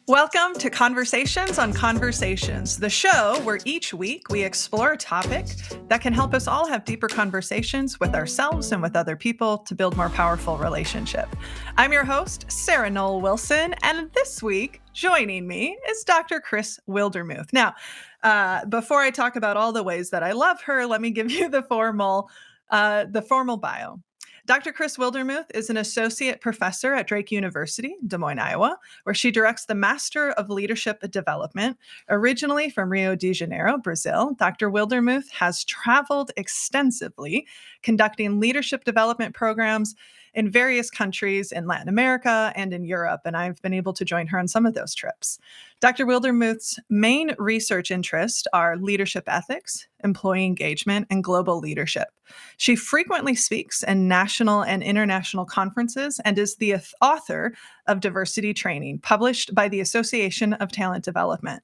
Welcome to Conversations on Conversations, the show where each week we explore a topic that can help us all have deeper conversations with ourselves and with other people to build more powerful relationship. I'm your host, Sarah Noel Wilson, and this week joining me is Dr. Cris Wildermuth. Now, before I talk about all the ways that I love her, let me give you the formal bio. Dr. Cris Wildermuth is an associate professor at Drake University, Des Moines, Iowa, where she directs the Master of Leadership Development. Originally from Rio de Janeiro, Brazil, Dr. Wildermuth has traveled extensively, conducting leadership development programs in various countries in Latin America and in Europe, and I've been able to join her on some of those trips. Dr. Wildermuth's main research interests are leadership ethics, employee engagement, and global leadership. She frequently speaks in national and international conferences and is the author of Diversity Training, published by the Association of Talent Development.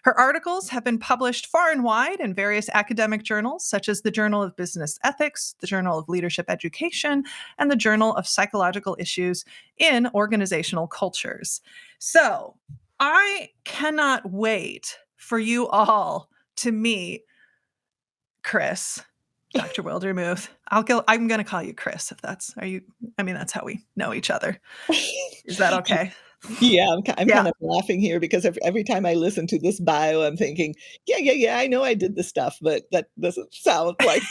Her articles have been published far and wide in various academic journals, such as the Journal of Business Ethics, the Journal of Leadership Education, and the Journal of Psychological Issues in Organizational Cultures. So I cannot wait for you all to meet Cris. Dr. Wildermuth. I'm going to call you Cris if that's, that's how we know each other. Is that okay? Yeah, I'm kind of laughing here because every time I listen to this bio, I'm thinking, yeah, I know I did this stuff, but that doesn't sound like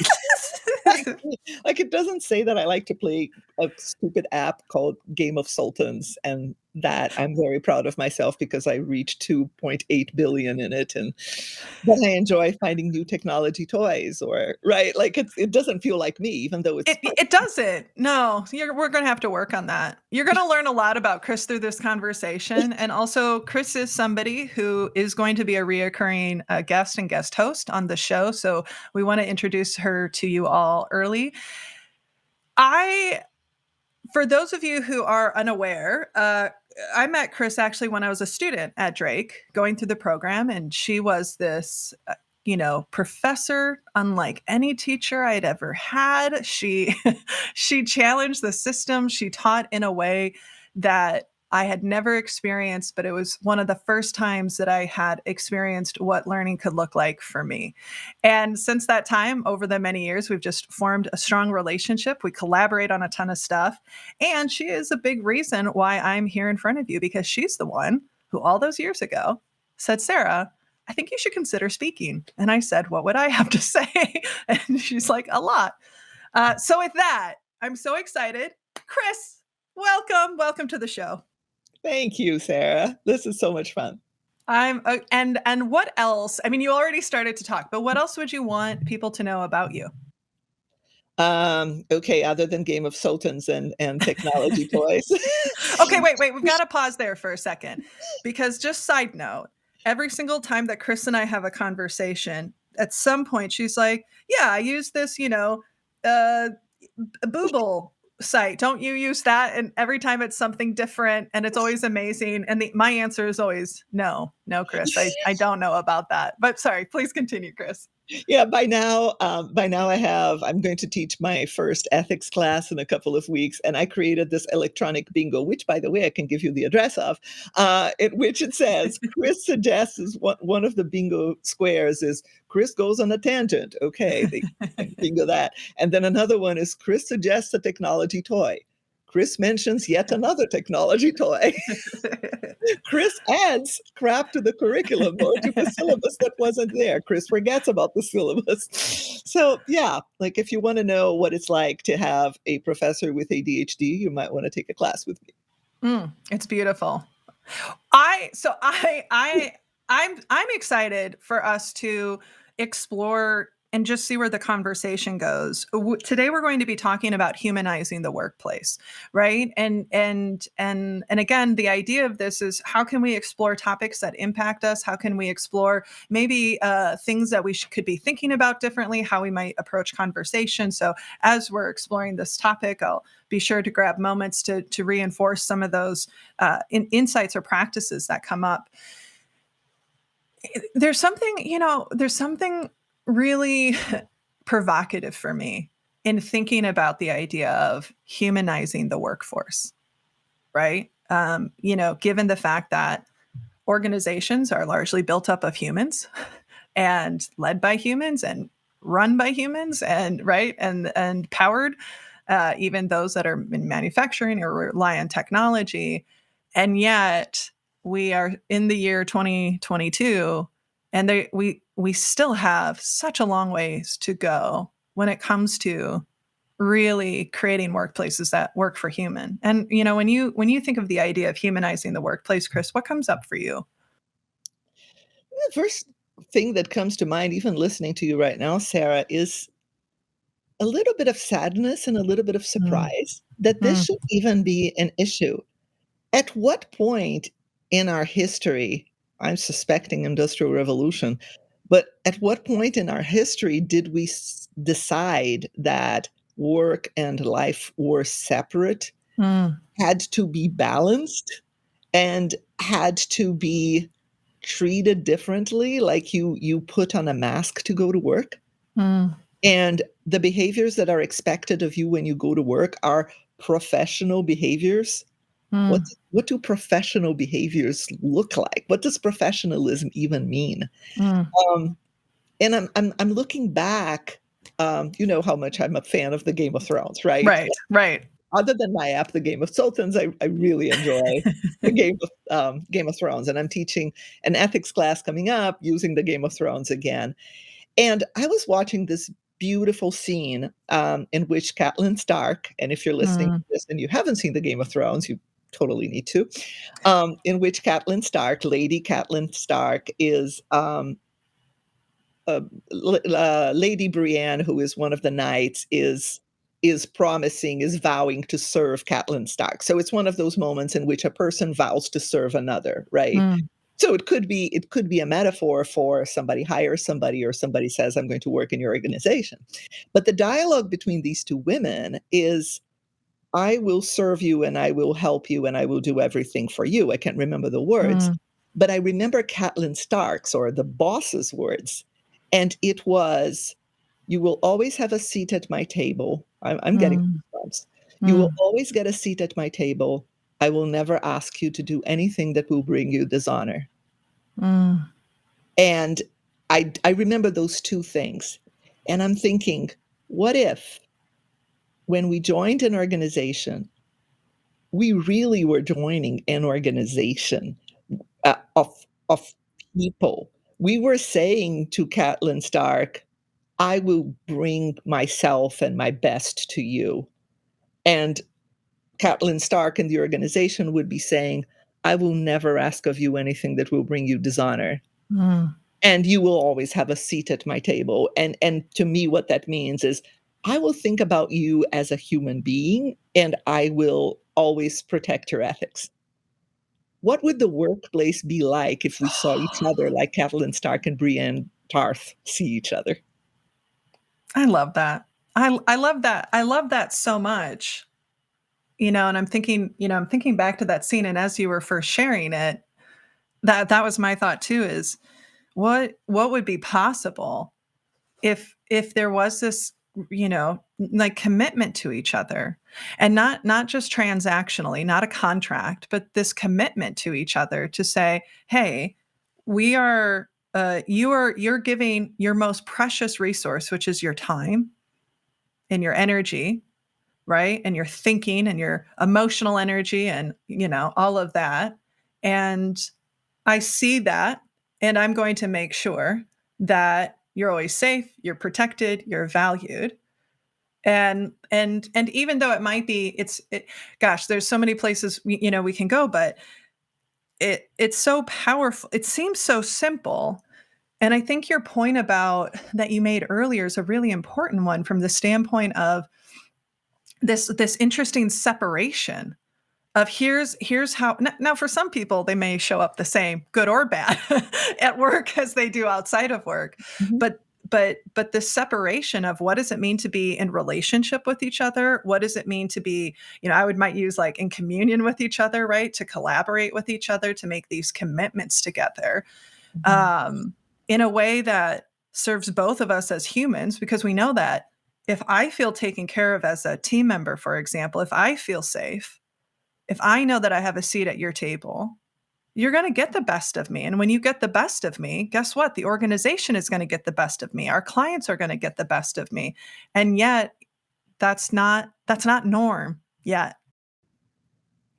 like it doesn't say that I like to play a stupid app called Game of Sultans, and that I'm very proud of myself because I reached 2.8 billion in it, and that I enjoy finding new technology toys, or right, like it doesn't feel like me, even though it doesn't. No, we're going to have to work on that. You're going to learn a lot about Cris through this conversation, and also Cris is somebody who is going to be a reoccurring guest and guest host on the show, so we want to introduce her to you all early. For those of you who are unaware, I met Cris actually when I was a student at Drake going through the program, and she was this, professor unlike any teacher I'd ever had. She challenged the system. She taught in a way that I had never experienced, but it was one of the first times that I had experienced what learning could look like for me. And since that time, over the many years, we've just formed a strong relationship. We collaborate on a ton of stuff. And she is a big reason why I'm here in front of you, because she's the one who all those years ago said, Sarah, I think you should consider speaking. And I said, what would I have to say? And she's like, a lot. So with that, I'm so excited. Cris, welcome to the show. Thank you, Sarah. This is so much fun. And what else? I mean, you already started to talk, but what else would you want people to know about you? Okay, other than Game of Sultans and technology toys. Okay, wait. We've got to pause there for a second, because just side note, every single time that Cris and I have a conversation, at some point she's like, yeah, I use this, Booble site. Don't you use that? And every time it's something different, and it's always amazing. And my answer is always no, Cris, I don't know about that. But sorry, please continue, Cris. Yeah, by now I'm going to teach my first ethics class in a couple of weeks, and I created this electronic bingo, which, by the way, I can give you the address of, in which it says, Cris suggests, is one of the bingo squares is Cris goes on a tangent. Okay, they bingo that. And then another one is Cris suggests a technology toy. Cris mentions yet another technology toy. Cris adds crap to the curriculum or to the syllabus that wasn't there. Cris forgets about the syllabus. So yeah, like if you want to know what it's like to have a professor with ADHD, you might want to take a class with me. It's beautiful. I'm excited for us to explore and just see where the conversation goes. Today we're going to be talking about humanizing the workplace, right? And again, the idea of this is, how can we explore topics that impact us? How can we explore maybe things that we could be thinking about differently, how we might approach conversation? So as we're exploring this topic, I'll be sure to grab moments to reinforce some of those insights or practices that come up. There's something really provocative for me in thinking about the idea of humanizing the workforce, right? Given the fact that organizations are largely built up of humans and led by humans and run by humans, and right and powered, even those that are in manufacturing or rely on technology, and yet we are in the year 2022, and we still have such a long ways to go when it comes to really creating workplaces that work for human. And when you think of the idea of humanizing the workplace, Chris, what comes up for you? The first thing that comes to mind, even listening to you right now, Sarah, is a little bit of sadness and a little bit of Mm, surprise that this mm, should even be an issue. At what point in our history, I'm suspecting industrial revolution, but at what point in our history did we decide that work and life were separate, mm, had to be balanced, and had to be treated differently, like you put on a mask to go to work? mm, And the behaviors that are expected of you when you go to work are professional behaviors. What mm, what do professional behaviors look like? What does professionalism even mean? mm. Um, and I'm looking back, you know how much I'm a fan of the Game of Thrones, right? Right, right. Other than my app, The Game of Sultans, I really enjoy the Game of Thrones, and I'm teaching an ethics class coming up using the Game of Thrones again. And I was watching this beautiful scene, in which Catelyn Stark, and if you're listening to Mm, this and you haven't seen the Game of Thrones, you totally need to, in which Catelyn Stark, Lady Catelyn Stark, is uh, Lady Brienne, who is one of the knights, is vowing to serve Catelyn Stark. So it's one of those moments in which a person vows to serve another, right? mm, So it could be a metaphor for somebody hires somebody or somebody says, I'm going to work in your organization. But the dialogue between these two women is, I will serve you and I will help you and I will do everything for you. I can't remember the words, mm, but I remember Catelyn Stark's, or the boss's, words. And it was, you will always have a seat at my table. I'm getting mm, goosebumps. You will mm, always get a seat at my table. I will never ask you to do anything that will bring you dishonor. mm. And I remember those two things. And I'm thinking, what if when we joined an organization, we really were joining an organization, of people. We were saying to Catelyn Stark, I will bring myself and my best to you. And Catelyn Stark and the organization would be saying, I will never ask of you anything that will bring you dishonor. Mm, And you will always have a seat at my table. And to me, what that means is, I will think about you as a human being, and I will always protect your ethics. What would the workplace be like if we saw each other like Catelyn Stark and Brienne Tarth see each other? I love that. I love that. I love that so much. And I'm thinking back to that scene, and as you were first sharing it, that was my thought too, is what would be possible if there was this, like, commitment to each other, and not just transactionally, not a contract, but this commitment to each other to say, hey, we are you're giving your most precious resource, which is your time and your energy, right, and your thinking and your emotional energy, and all of that. And I see that, and I'm going to make sure that you're always safe, you're protected, you're valued. And even though it might be, gosh, there's so many places we can go, but it's so powerful. It seems so simple. And I think your point about that you made earlier is a really important one, from the standpoint of this interesting separation of, here's how. Now, for some people, they may show up the same, good or bad, at work as they do outside of work. Mhm, But the separation of, what does it mean to be in relationship with each other? What does it mean to be, might use, like, in communion with each other, right? To collaborate with each other, to make these commitments together, mhm, um, in a way that serves both of us as humans, because we know that if I feel taken care of as a team member, for example, if I feel safe, if I know that I have a seat at your table, you're going to get the best of me. And when you get the best of me, guess what? The organization is going to get the best of me. Our clients are going to get the best of me. And yet that's not norm yet.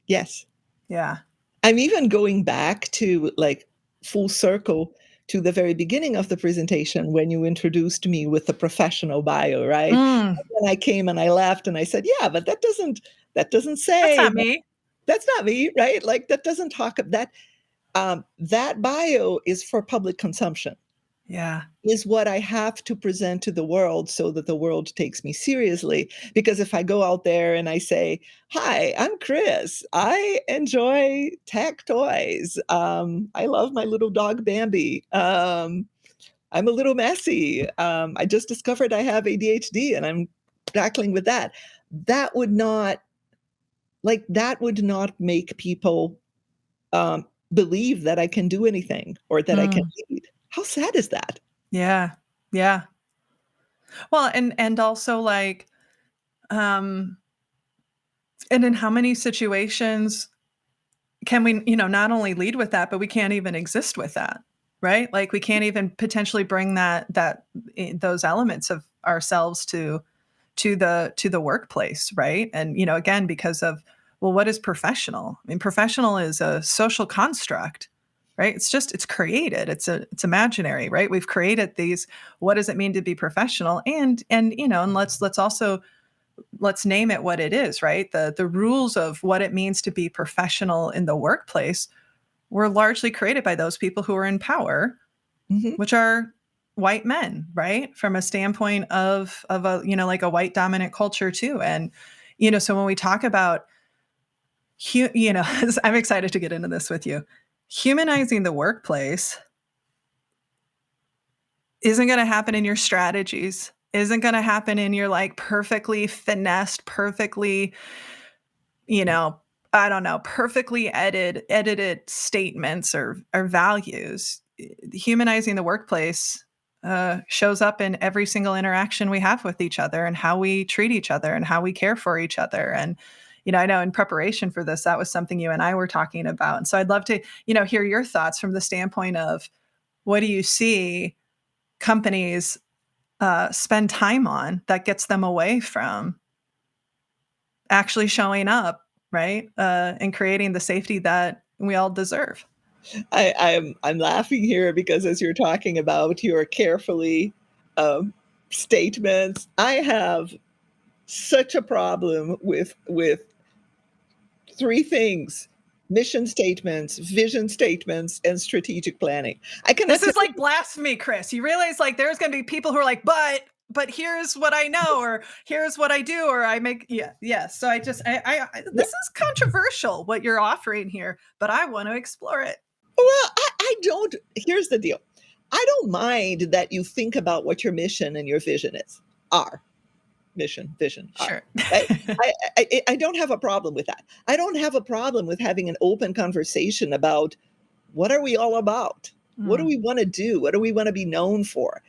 Yes. Yeah. I'm even going back to like full circle to the very beginning of the presentation when you introduced me with the professional bio, right? Mm, And then I came and I laughed and I said, yeah, but that doesn't that's say not me. that's not me, right? Like that doesn't talk that that bio is for public consumption, Yeah. is what I have to present to the world so that the world takes me seriously. Because if I go out there and I say, hi, I'm Cris, I enjoy tech toys, I love my little dog Bambi, I'm a little messy, I just discovered I have ADHD and I'm tackling with that. That would not that would not make people believe that I can do anything or that I can Mm, lead. How sad is that? yeah. Yeah. Well, and also like, um, and in how many situations can we, not only lead with that, but we can't even exist with that, right? Like we can't even potentially bring those elements of ourselves to the workplace, right? And again, because of, well, what is professional? I mean, professional is a social construct, right? It's created. It's imaginary, right? We've created these. What does it mean to be professional? And let's also let's name it what it is, right? The rules of what it means to be professional in the workplace were largely created by those people who are in power, Mhm. which are white men, right? From a standpoint of a, like a white dominant culture too. And so when we talk about I'm excited to get into this with you. Humanizing the workplace isn't going to happen in your strategies, isn't going to happen in your like perfectly finessed, perfectly, you know, I don't know, perfectly edited statements or values. Humanizing the workplace shows up in every single interaction we have with each other and how we treat each other and how we care for each other. And I know in preparation for this, that was something you and I were talking about. And so I'd love to, hear your thoughts from the standpoint of what do you see companies spend time on that gets them away from actually showing up, right? And creating the safety that we all deserve. I'm laughing here because as you're talking about your carefully um, statements, I have such a problem with three things: mission statements, vision statements, and strategic planning. I This cannot tell is like blasphemy, Cris. You realize like there's going to be people who are like, but here's what I know, or here's what I do, or I make, yeah, yeah. So you. this is controversial what you're offering here, but I want to explore it. Well, I don't. Here's the deal. I don't mind that you think about what your mission and your vision are. Mission, vision, are. Sure. Right? I don't have a problem with that. I don't have a problem with having an open conversation about what are we all about? What do Mm, we want to do? What do we want to be known for?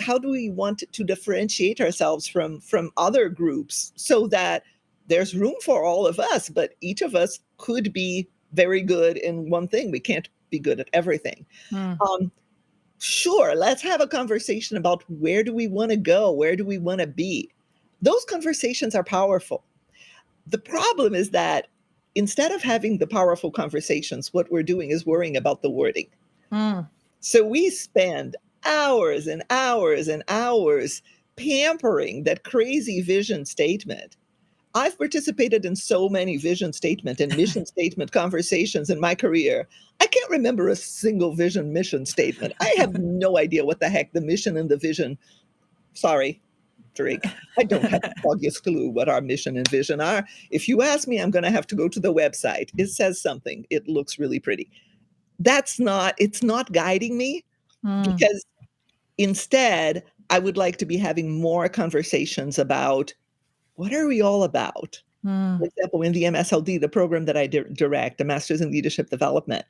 How do we want to differentiate ourselves from other groups so that there's room for all of us, but each of us could be very good in one thing. We can't be good at everything. mm, Um, sure, let's have a conversation about where do we want to go? Where do we want to be? Those conversations are powerful. The problem is that instead of having the powerful conversations, what we're doing is worrying about the wording. mm. So we spend hours and hours and hours pampering that crazy vision statement. I've participated in so many vision statement and mission statement conversations in my career. I can't remember a single vision mission statement. I have no idea what the heck the mission and the vision. Sorry, Drake. I don't have the foggiest clue what our mission and vision are. If you ask me, I'm going to have to go to the website. It says something. It looks really pretty. It's not guiding me Mm, because instead, I would like to be having more conversations about what are we all about? For mm, example, in the MSLD, the program that I direct, the Masters in Leadership Development,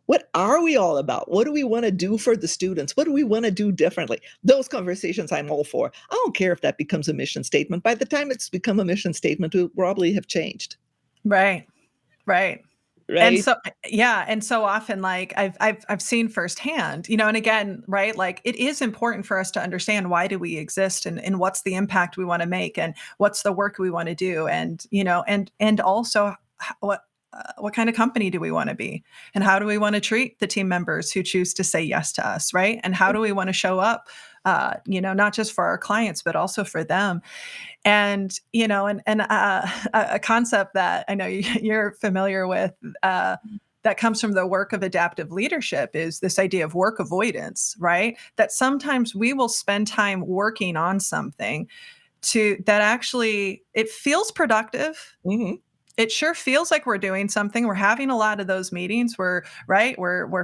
What are we all about? What do we want to do for the students? What do we want to do differently? Those conversations I'm all for. I don't care if that becomes a mission statement. By the time it's become a mission statement, it will probably have changed, Right. Right. And right? so yeah, and so often, like, I've seen firsthand, and again, right, like, it is important for us to understand why do we exist, and what's the impact we wanna make, and what's the work we wanna do, and, and also what kind of company do we wanna be, and how do we wanna treat the team members who choose to say yes to us, right? And how do we wanna show up, not just for our clients, but also for them. And, a concept that I know you're familiar with, that comes from the work of adaptive leadership is this idea of work avoidance, right? That sometimes we will spend time working on something to that actually it feels productive. Mhm. It sure feels like we're doing something. We're having a lot of those meetings. We're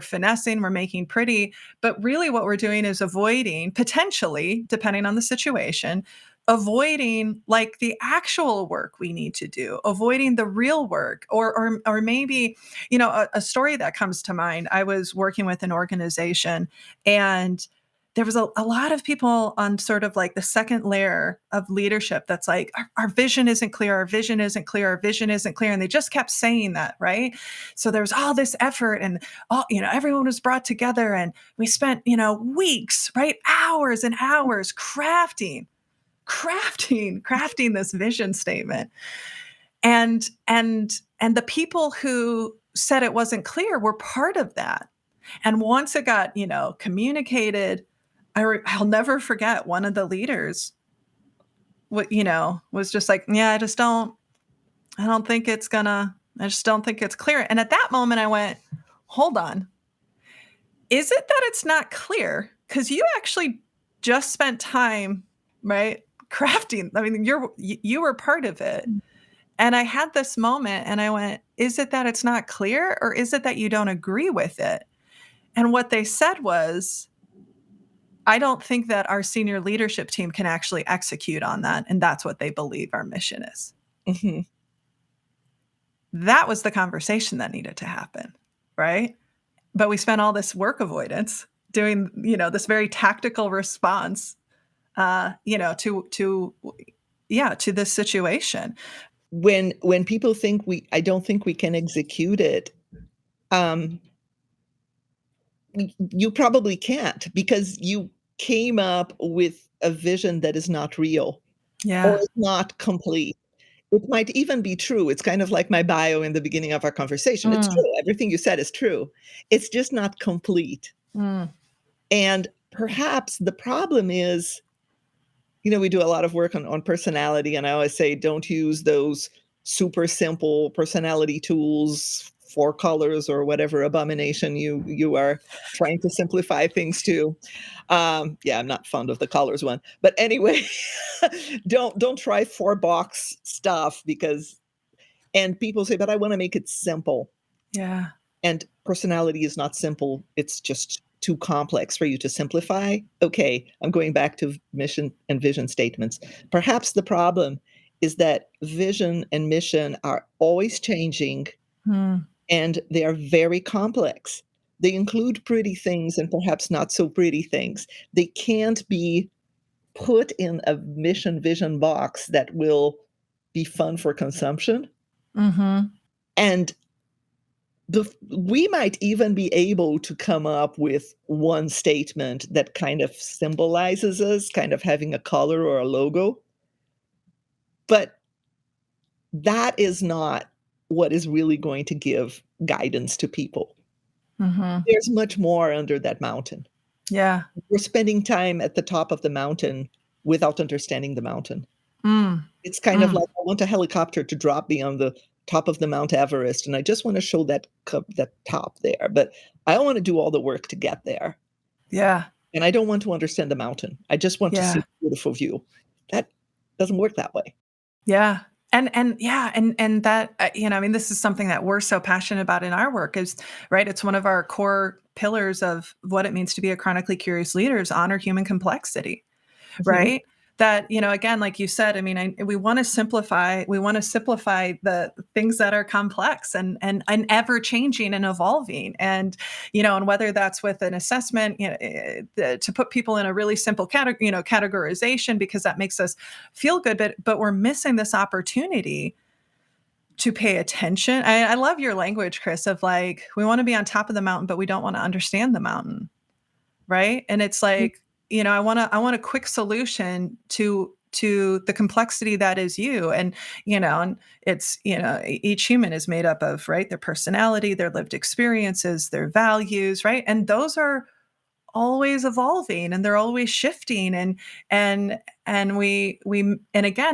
finessing, we're making pretty, but really what we're doing is avoiding, potentially, depending on the situation, avoiding like the actual work we need to do, avoiding the real work, or maybe, a story that comes to mind. I was working with an organization, and there was a lot of people on sort of like the second layer of leadership that's like, our vision isn't clear, our vision isn't clear, our vision isn't clear. And they just kept saying that, right? So there was all this effort, and all, everyone was brought together, and we spent, weeks, right? Hours and hours crafting this vision statement. And the people who said it wasn't clear were part of that. And once it got, communicated, I'll never forget one of the leaders, was just like, yeah, I don't think it's gonna, I just don't think it's clear. And at that moment, I went, hold on. Is it that it's not clear? Because you actually just spent time, right, crafting. I mean, you were part of it. And I had this moment and I went, is it that it's not clear, or is it that you don't agree with it? And what they said was, I don't think that our senior leadership team can actually execute on that, and that's what they believe our mission is. Mhm. That was the conversation that needed to happen, right? But we spent all this work avoidance doing, this very tactical response, to this situation. When people think I don't think we can execute it, um, you probably can't because you came up with a vision that is not real or Yeah. is not complete. It might even be true. It's kind of like my bio in the beginning of our conversation. It's Mm, true. Everything you said is true. It's just not complete. mm, And perhaps the problem is, we do a lot of work on personality, and I always say, don't use those super simple personality tools, 4 colors or whatever abomination you are trying to simplify things to. Yeah, I'm not fond of the colors one. But anyway, don't try 4-box stuff because and people say, "But I wanna make it simple." yeah. And personality is not simple, it's just too complex for you to simplify. Okay, I'm going back to mission and vision statements. Perhaps the problem is that vision and mission are always changing Mm, and they are very complex. They include pretty things and perhaps not so pretty things. They can't be put in a mission vision box that will be fun for consumption. mhm, And we might even be able to come up with one statement that kind of symbolizes us, kind of having a color or a logo, but that is not what is really going to give guidance to people. mhm. There's much more under that mountain. Yeah. We're spending time at the top of the mountain without understanding the mountain. Mm, It's kind of mm. like I want a helicopter to drop me on the top of the Mount Everest, and I just wanna show that top there, but I don't wanna do all the work to get there, Yeah. and I don't want to understand the mountain. I just want to see Yeah. the beautiful view. That doesn't work that way. Yeah. And yeah, and that, I mean, this is something that we're so passionate about in our work is, right? It's one of our core pillars of what it means to be a chronically curious leader is honor human complexity, Mhm. right? that, again, like you said, I mean, we want to simplify the things that are complex and ever changing and evolving. And whether that's with an assessment, to put people in a really simple categorization, because that makes us feel good, but we're missing this opportunity to pay attention. I love your language, Cris, of like, we want to be on top of the mountain, but we don't want to understand the mountain. Right. And it's like, I want a quick solution to the complexity that is you. And it's, each human is made up of, right, their personality, their lived experiences, their values, right? And those are always evolving and they're always shifting. And again,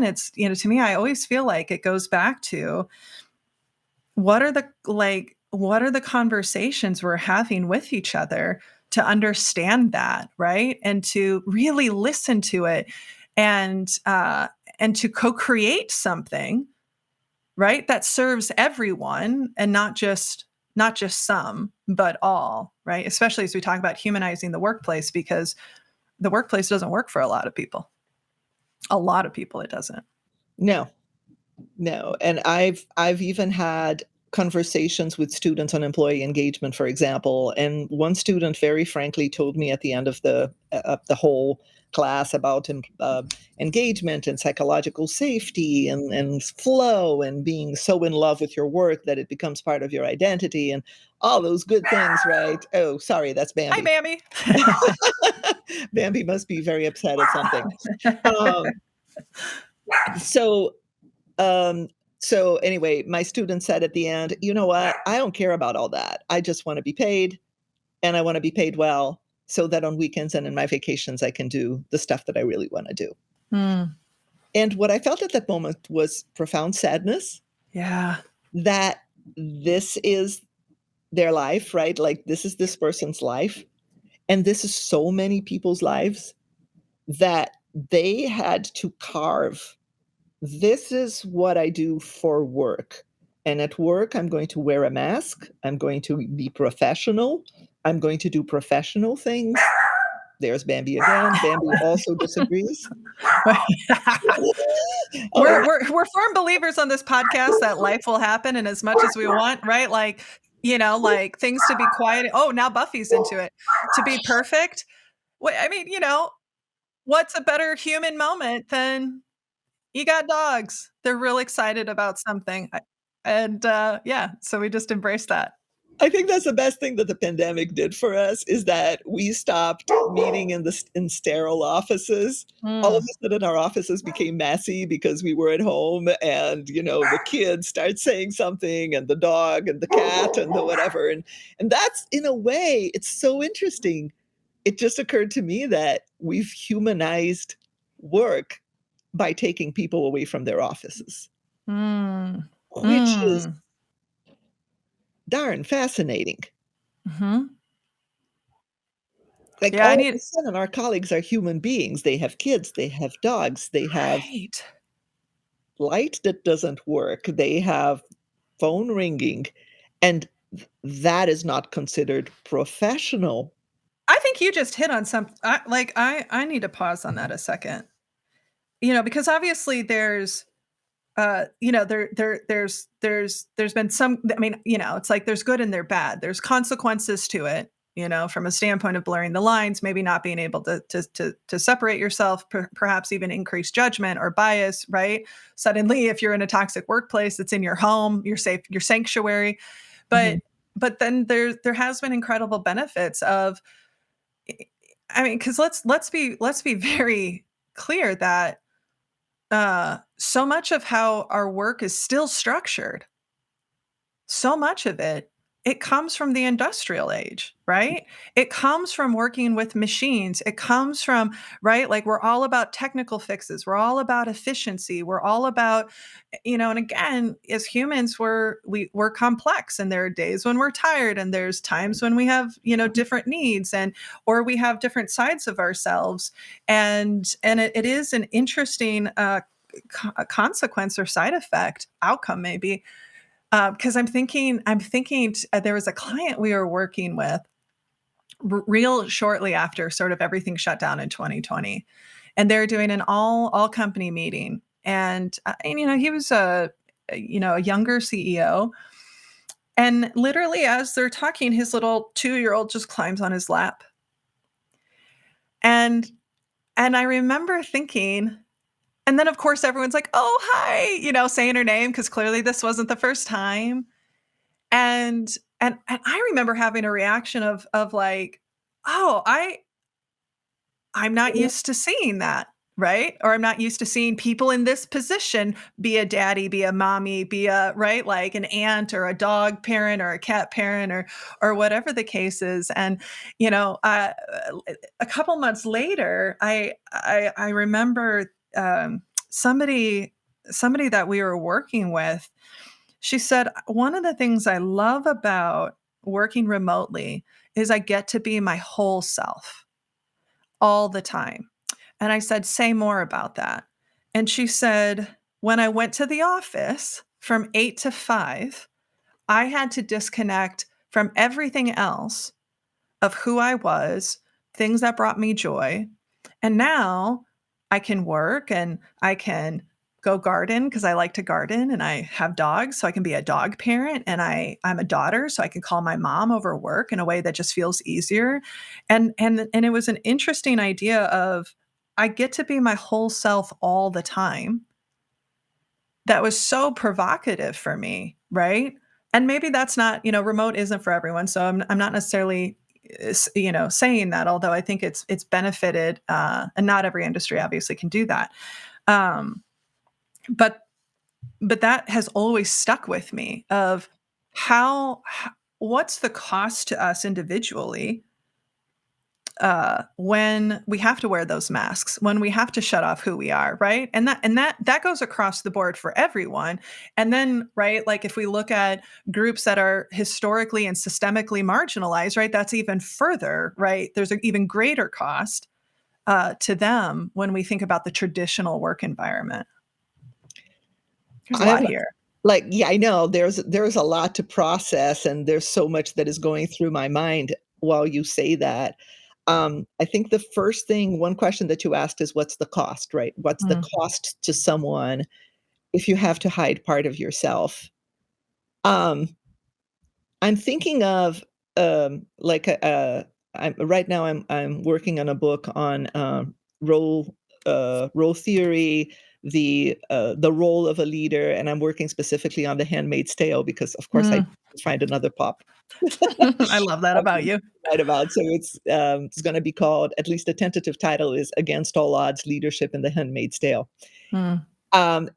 it's, to me, I always feel like it goes back to what are the conversations we're having with each other to understand that, right? And to really listen to it, and to co-create something, right, that serves everyone, and not just some, but all, right? Especially as we talk about humanizing the workplace, because the workplace doesn't work for a lot of people. A lot of people, it doesn't. No, no. And I've even had conversations with students on employee engagement, for example. And one student very frankly told me at the end of the whole class about engagement and psychological safety and flow and being so in love with your work that it becomes part of your identity and all those good things, right? Oh, sorry, that's Hi, Bambi. Mammy. Bambi must be very upset at something. Um, so um, so anyway, my student said at the end, you know what? I don't care about all that. I just want to be paid and I want to be paid well so that on weekends and in my vacations, I can do the stuff that I really want to do. Hmm. And what I felt at that moment was profound sadness Yeah. that this is their life, right? Like this is this person's life. And this is so many people's lives that they had to carve. This is what I do for work. And at work, I'm going to wear a mask. I'm going to be professional. I'm going to do professional things. There's Bambi again. Bambi also disagrees. we're, Oh, we're we're firm believers on this podcast that life will happen and as much as we want, right? Like things to be quiet. Oh, now Buffy's into it. To be perfect. I mean, what's a better human moment than you got dogs? They're real excited about something. Yeah, so we just embrace that. I think that's the best thing that the pandemic did for us is that we stopped meeting in sterile offices. All of Mm. a sudden, our offices became messy because we were at home, and the kids start saying something, and the dog, and the cat, and the whatever, and that's in a way, it's so interesting. It just occurred to me that we've humanized work by taking people away from their offices, Mm. which is Mm. darn fascinating. Mhm. Like, Yeah, I all of need a sudden, our colleagues are human beings. They have kids, they have dogs, they have right. light that doesn't work, they have phone ringing, and that is not considered professional. I think you just hit on some I need to pause on that a second. Because obviously there's been some, I mean, it's like there's good and there's bad. There's consequences to it, from a standpoint of blurring the lines, maybe not being able to separate yourself, perhaps even increase judgment or bias, right? Suddenly, if you're in a toxic workplace, it's in your home, you're safe, your sanctuary. But Mhm. but then there has been incredible benefits of, I mean, because let's be very clear that so much of how our work is still structured, so much of it comes from the industrial age, right? It comes from working with machines. It comes from, right? Like we're all about technical fixes. We're all about efficiency. We're all about, and again, as humans, we're complex, and there are days when we're tired, and there's times when we have, different needs, or we have different sides of ourselves. And it is an interesting consequence or side effect outcome, maybe, because I'm thinking there was a client we were working with real shortly after sort of everything shut down in 2020. and they're doing an all company meeting. And he was a younger CEO. And literally, as they're talking, his little 2-year-old just climbs on his lap. And and I remember thinking, and then of course everyone's like, "Oh, hi," saying her name because clearly this wasn't the first time. And and I remember having a reaction of like, "Oh, I'm not used to seeing that." Right? Or I'm not used to seeing people in this position be a daddy, be a mommy, be a right, like an aunt or a dog parent or a cat parent or whatever the case is. And you know, uh, a couple months later, I remember somebody that we were working with. She said, one of the things I love about working remotely is I get to be my whole self all the time. And I said, "Say more about that." And she said, "When I went to the office from 8 to 5, I had to disconnect from everything else of who I was, things that brought me joy. And now I can work and I can go garden because I like to garden and I have dogs, so I can be a dog parent, and I'm a daughter, so I can call my mom over work in a way that just feels easier." And it was an interesting idea of I get to be my whole self all the time. That was so provocative for me, right? And maybe that's not, remote isn't for everyone. So I'm not necessarily, saying that. Although I think it's benefited, and not every industry obviously can do that. Um, but but that has always stuck with me of how what's the cost to us individually when we have to wear those masks, when we have to shut off who we are, right? And that goes across the board for everyone. And then, right, like if we look at groups that are historically and systemically marginalized, right, that's even further, right? There's an even greater cost to them when we think about the traditional work environment. There's a lot I'm here. like, yeah, I know there's a lot to process, and there's so much that is going through my mind while you say that. I think the first thing one question that you asked is what's the cost, right? What's the Mm, cost to someone if you have to hide part of yourself? Um, I'm thinking of, like, I'm right now I'm working on a book on, role theory, the role of a leader, and I'm working specifically on The Handmaid's Tale because, of course, I mm. find another pop I love that about you. write about. So it's gonna be called, at least the tentative title is Against All Odds: Leadership in The Handmaid's Tale. Mm,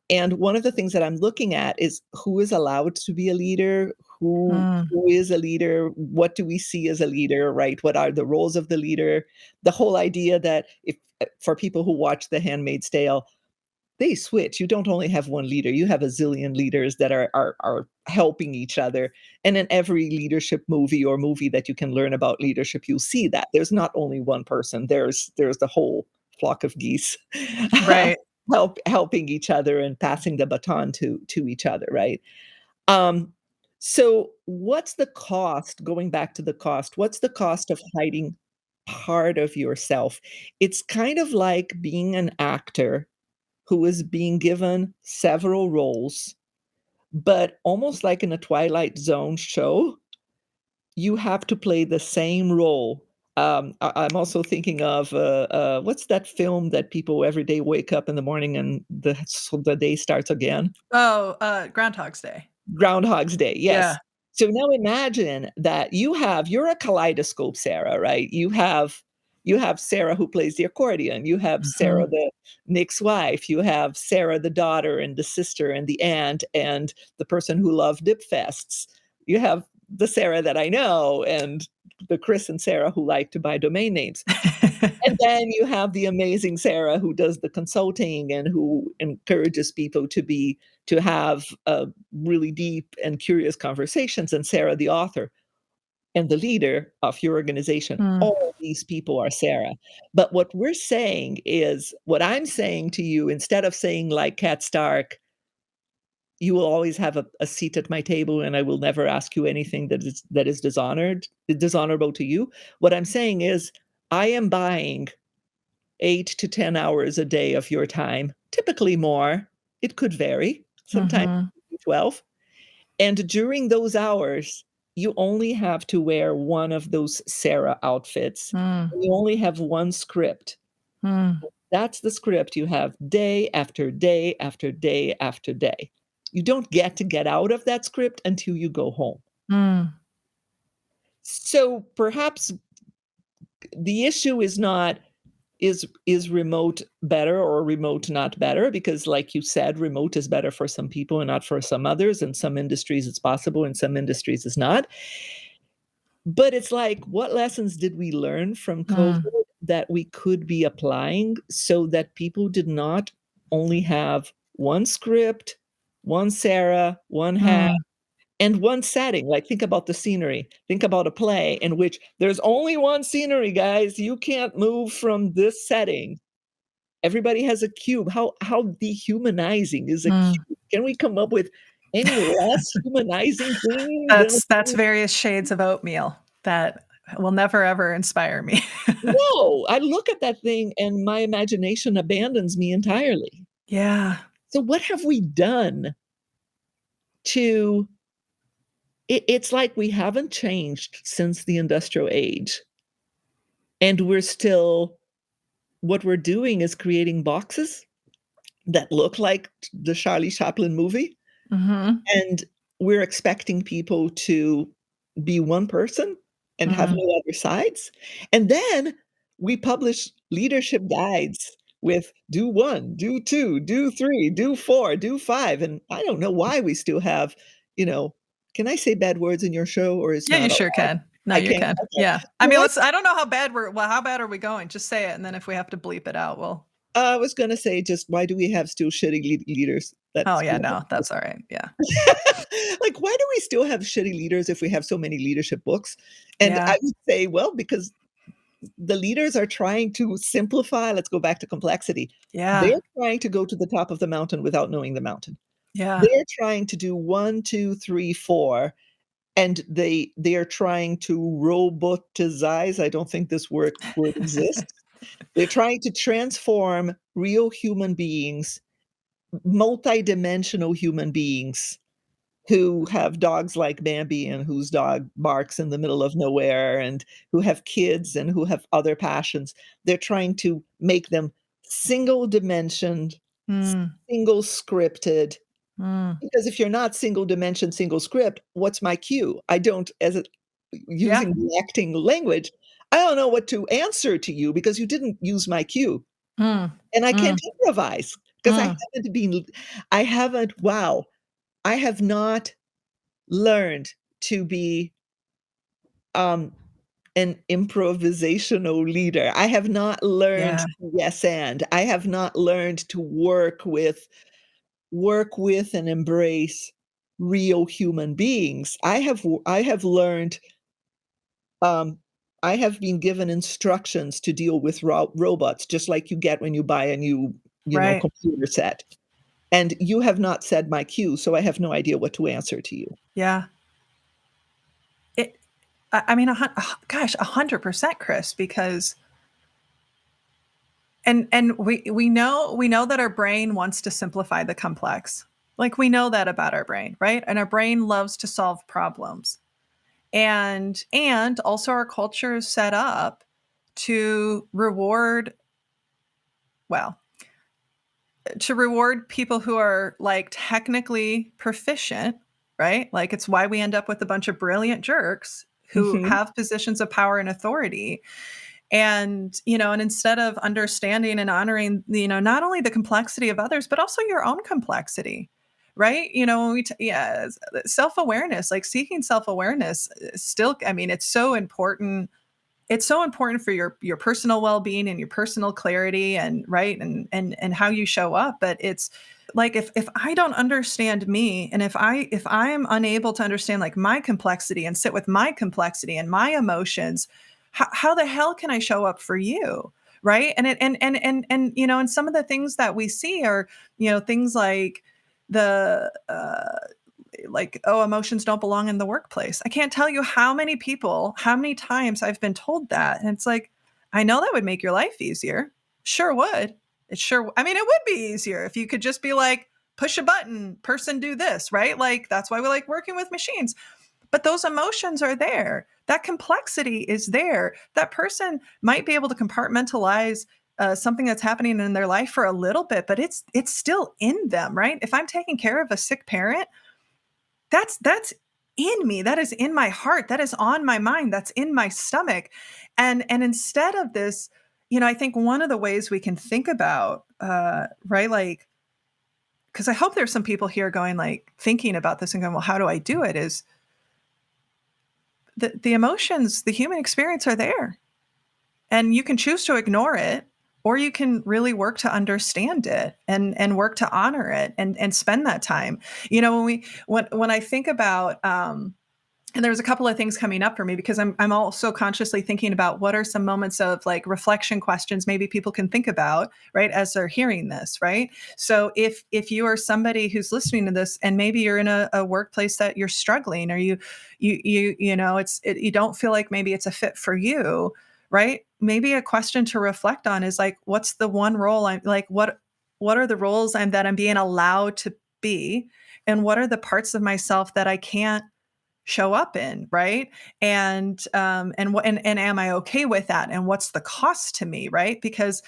And one of the things that I'm looking at is who is allowed to be a leader, mm, who is a leader, what do we see as a leader, right? What are the roles of the leader? The whole idea that if for people who watch The Handmaid's Tale, they switch. You don't only have one leader, you have a zillion leaders that are helping each other. And in every leadership movie or movie that you can learn about leadership, you'll see that. There's not only one person, there's the whole flock of geese right. helping each other and passing the baton to each other, right? Um, so what's the cost, going back to the cost, what's the cost of hiding part of yourself? It's kind of like being an actor who is being given several roles, but almost like in a Twilight Zone show, you have to play the same role. I'm also thinking of, what's that film that people every day wake up in the morning and the day starts again? Oh, Groundhog's Day. Groundhog's Day, Yeah. yes. So now imagine that you're a kaleidoscope, Sarah, right? You have Sarah who plays the accordion, you have Sarah Mhm. the Nick's wife, you have Sarah the daughter and the sister and the aunt and the person who loved dip fests. You have the Sarah that I know and the Chris and Sarah who like to buy domain names. And then you have the amazing Sarah who does the consulting and who encourages people to have, really deep and curious conversations, and Sarah, the author and the leader of your organization. Mm, All these people are Sarah. But what I'm saying to you, instead of saying like Kat Stark, "You will always have a seat at my table, and I will never ask you anything that is dishonorable to you." What I'm saying is, I am buying 8 to 10 hours a day of your time, typically more. It could vary, sometimes Mhm. 12. And during those hours, you only have to wear one of those Sarah outfits. Mm. And you only have one script. Mm. That's the script you have day after day after day after day. You don't get to get out of that script until you go home. Mm. So perhaps the issue is not is remote better or remote not better, because like you said, remote is better for some people and not for some others. In some industries it's possible, in some industries it's not. But it's like, what lessons did we learn from COVID Mm. that we could be applying so that people did not only have one script, one Sarah, one hat, Mm. and one setting? Like, think about the scenery. Think about a play in which there's only one scenery, guys. You can't move from this setting. Everybody has a cube. How dehumanizing is a Mm. cube? Can we come up with any less humanizing thing than a That's cube? various shades of oatmeal that will never ever inspire me. No, I look at that thing and my imagination abandons me entirely. Yeah. So what have we done to it's like we haven't changed since the industrial age, and we're still what we're doing is creating boxes that look like the Charlie Chaplin movie, Mhm. and we're expecting people to be one person and have Mm. no other sides. And then we publish leadership guides with do 1, do 2, do 3, do 4, do 5. And I don't know why we still have, you know, can I say bad words in your show, or is Yeah, you not sure allowed? can. No, I you can. can. Okay. Yeah. I mean, What let's I don't know how bad how bad are we going? Just say it, and then if we have to bleep it out, we'll I was gonna say, just why do we have still shitty leaders? Oh, That's yeah, no, that's alright. Yeah. like, why do we still have shitty leaders if we have so many leadership books? And Yeah. I would say, well, because the leaders are trying to simplify. Let's go back to complexity. Yeah. They're trying to go to the top of the mountain without knowing the mountain. Yeah. They're trying to do 1, 2, 3, 4, and they are trying to robotize. I don't think this word exists. They're trying to transform real human beings, multidimensional human beings who have dogs like Bambi and whose dog barks in the middle of nowhere and who have kids and who have other passions. They're trying to make them single dimensioned, Mm. single scripted. Mm. Because if you're not single dimension, single script, what's my cue? I don't, Yeah. using the acting language, I don't know what to answer to you because you didn't use my cue. Mm. And I can't Mm. improvise because Mm. wow, I have not learned to be um, an improvisational leader. I have not learned Yeah. to yes and. I have not learned to work with and embrace real human beings. I have learned um, I have been given instructions to deal with robots, just like you get when you buy a new, Right. computer set. And you have not said my cue, so I have no idea what to answer to you. Yeah. It I mean, gosh, 100%, Chris, because and we know that our brain wants to simplify the complex. Like, we know that about our brain, right? And our brain loves to solve problems. And also our culture is set up to reward well, to reward people who are like technically proficient, right? Like, it's why we end up with a bunch of brilliant jerks who Mhm. have positions of power and authority. And instead of understanding and honoring, not only the complexity of others, but also your own complexity, right? When yeah, self-awareness, like seeking self-awareness is still, I mean, it's so important for your personal well-being and your personal clarity, and right, and how you show up. But it's like, if I don't understand me, and if I am unable to understand like my complexity and sit with my complexity and my emotions, how the hell can I show up for you? Right. And some of the things that we see are, things like the like, oh, emotions don't belong in the workplace. I can't tell you how many times I've been told that. And it's like, I know that would make your life easier. Sure would. I mean, it would be easier if you could just be like, push a button, person do this, right? Like, that's why we like working with machines. But those emotions are there. That complexity is there. That person might be able to compartmentalize something that's happening in their life for a little bit, but it's still in them, right? If I'm taking care of a sick parent, that's in me. That is in my heart. That is on my mind. That's in my stomach. And instead of this, I think one of the ways we can think about, right, like, because I hope there's some people here going like thinking about this and going, well, how do I do it? Is the emotions, the human experience are there. And you can choose to ignore it, or you can really work to understand it and work to honor it and spend that time. When I think about and there's a couple of things coming up for me because I'm also consciously thinking about what are some moments of like reflection questions maybe people can think about, right, as they're hearing this, right? So if you are somebody who's listening to this and maybe you're in a workplace that you're struggling, or you don't feel like maybe it's a fit for you, right? Maybe a question to reflect on is like, what's the one role I'm like, what are the roles that I'm being allowed to be? And what are the parts of myself that I can't show up in, right? And am I okay with that? And what's the cost to me, right? Because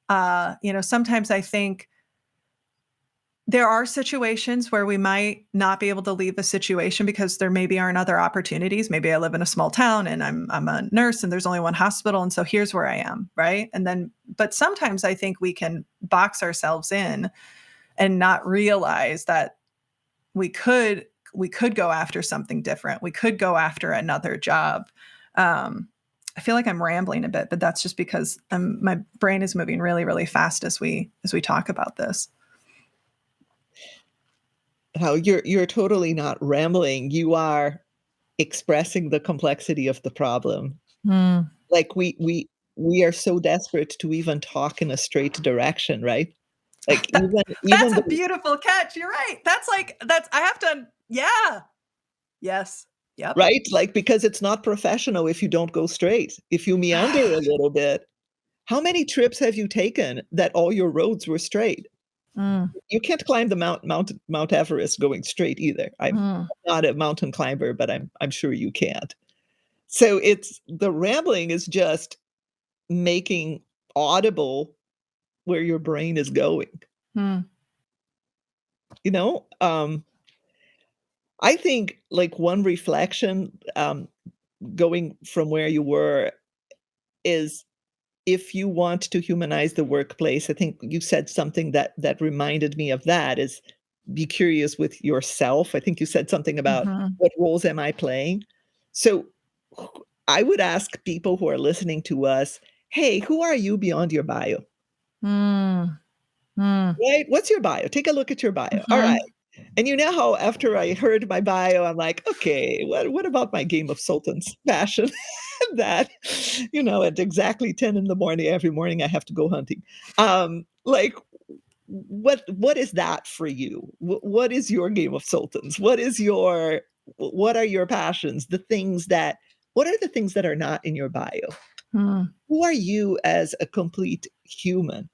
sometimes I think there are situations where we might not be able to leave a situation because there maybe aren't other opportunities. Maybe I live in a small town and I'm a nurse and there's only one hospital, and so here's where I am, right? But sometimes I think we can box ourselves in and not realize that we could go after something different. We could go after another job. I feel like I'm rambling a bit, but that's just because my brain is moving really, really fast as we talk about this. How you're totally not rambling. You are expressing the complexity of the problem. Mm. Like we are so desperate to even talk in a straight direction, right? Like That's even a the beautiful catch. You're right. That's I have to. Yeah. Yes. Yep. right? Like because it's not professional if you don't go straight. If you meander a little bit. How many trips have you taken that all your roads were straight? Mm, You can't climb the Mount Everest going straight either. I'm mm, not a mountain climber, but I'm sure you can't. So it's the rambling is just making audible where your brain is going, mm, you know? I think like one reflection, going from where you were is if you want to humanize the workplace, I think you said something that reminded me of that is be curious with yourself. I think you said something about mhm, what roles am I playing? So I would ask people who are listening to us, hey, who are you beyond your bio? mm, mm, Right? What's your bio? Take a look at your bio. All right. mhm. And you know how after I heard my bio, I'm like, okay, what about my Game of Sultans passion? That, at exactly 10 in the morning, every morning I have to go hunting. Like what is that for you? What is your Game of Sultans? What are your passions? What are the things that are not in your bio? Mm, Who are you as a complete human?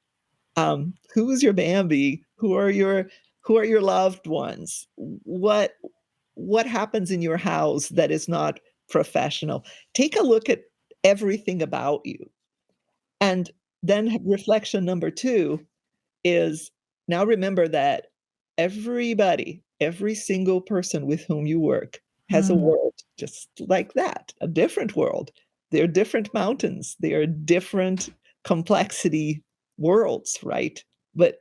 Who is your Bambi? Who are your loved ones? What happens in your house that is not professional? Take a look at everything about you. And then reflection number 2 is now remember that every single person with whom you work has a mm, world just like that, a different world. They're different mountains. They are different complexity worlds, right? But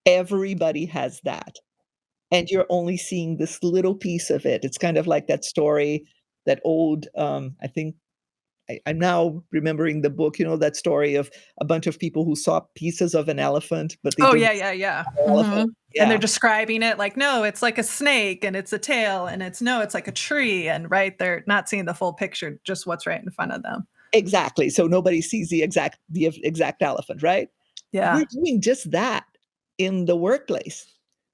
everybody has that. And you're only seeing this little piece of it. It's kind of like that story, that old, I think I'm now remembering the book, that story of a bunch of people who saw pieces of an elephant, but they Oh, didn't yeah, yeah, yeah. see the elephant. Mhm. And they're Yeah, describing it like, "No, it's like a snake, and it's a tail, and it's like a tree," and right, they're not seeing the full picture, just what's right in front of them. exactly. So nobody sees the exact elephant, right? Yeah. We're doing just that in the workplace.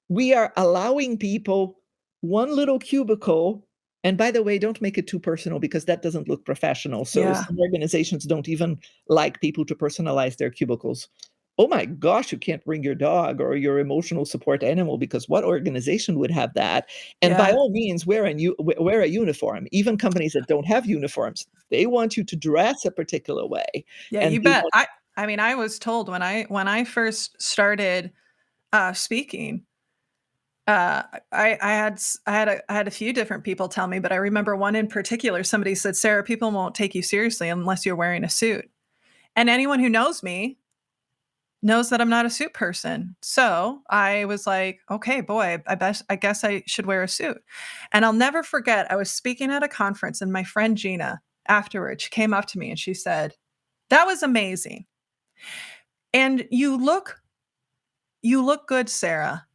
We are allowing people one little cubicle And by the way, don't make it too personal because that doesn't look professional. So Yeah. some organizations don't even like people to personalize their cubicles. Oh my gosh, you can't bring your dog or your emotional support animal because what organization would have that? And by Yeah. all means, wear a uniform. Even companies that don't have uniforms, they want you to dress a particular way, Yeah, and you they bet. want. I mean, I was told when I first started speaking, I had a few different people tell me, but I remember one in particular. Somebody said, "Sarah, people won't take you seriously unless you're wearing a suit." And anyone who knows me knows that I'm not a suit person. So I was like, "Okay, boy, I guess I should wear a suit." And I'll never forget. I was speaking at a conference, and my friend Gina afterwards she came up to me and she said, "That was amazing, and you look good, Sarah,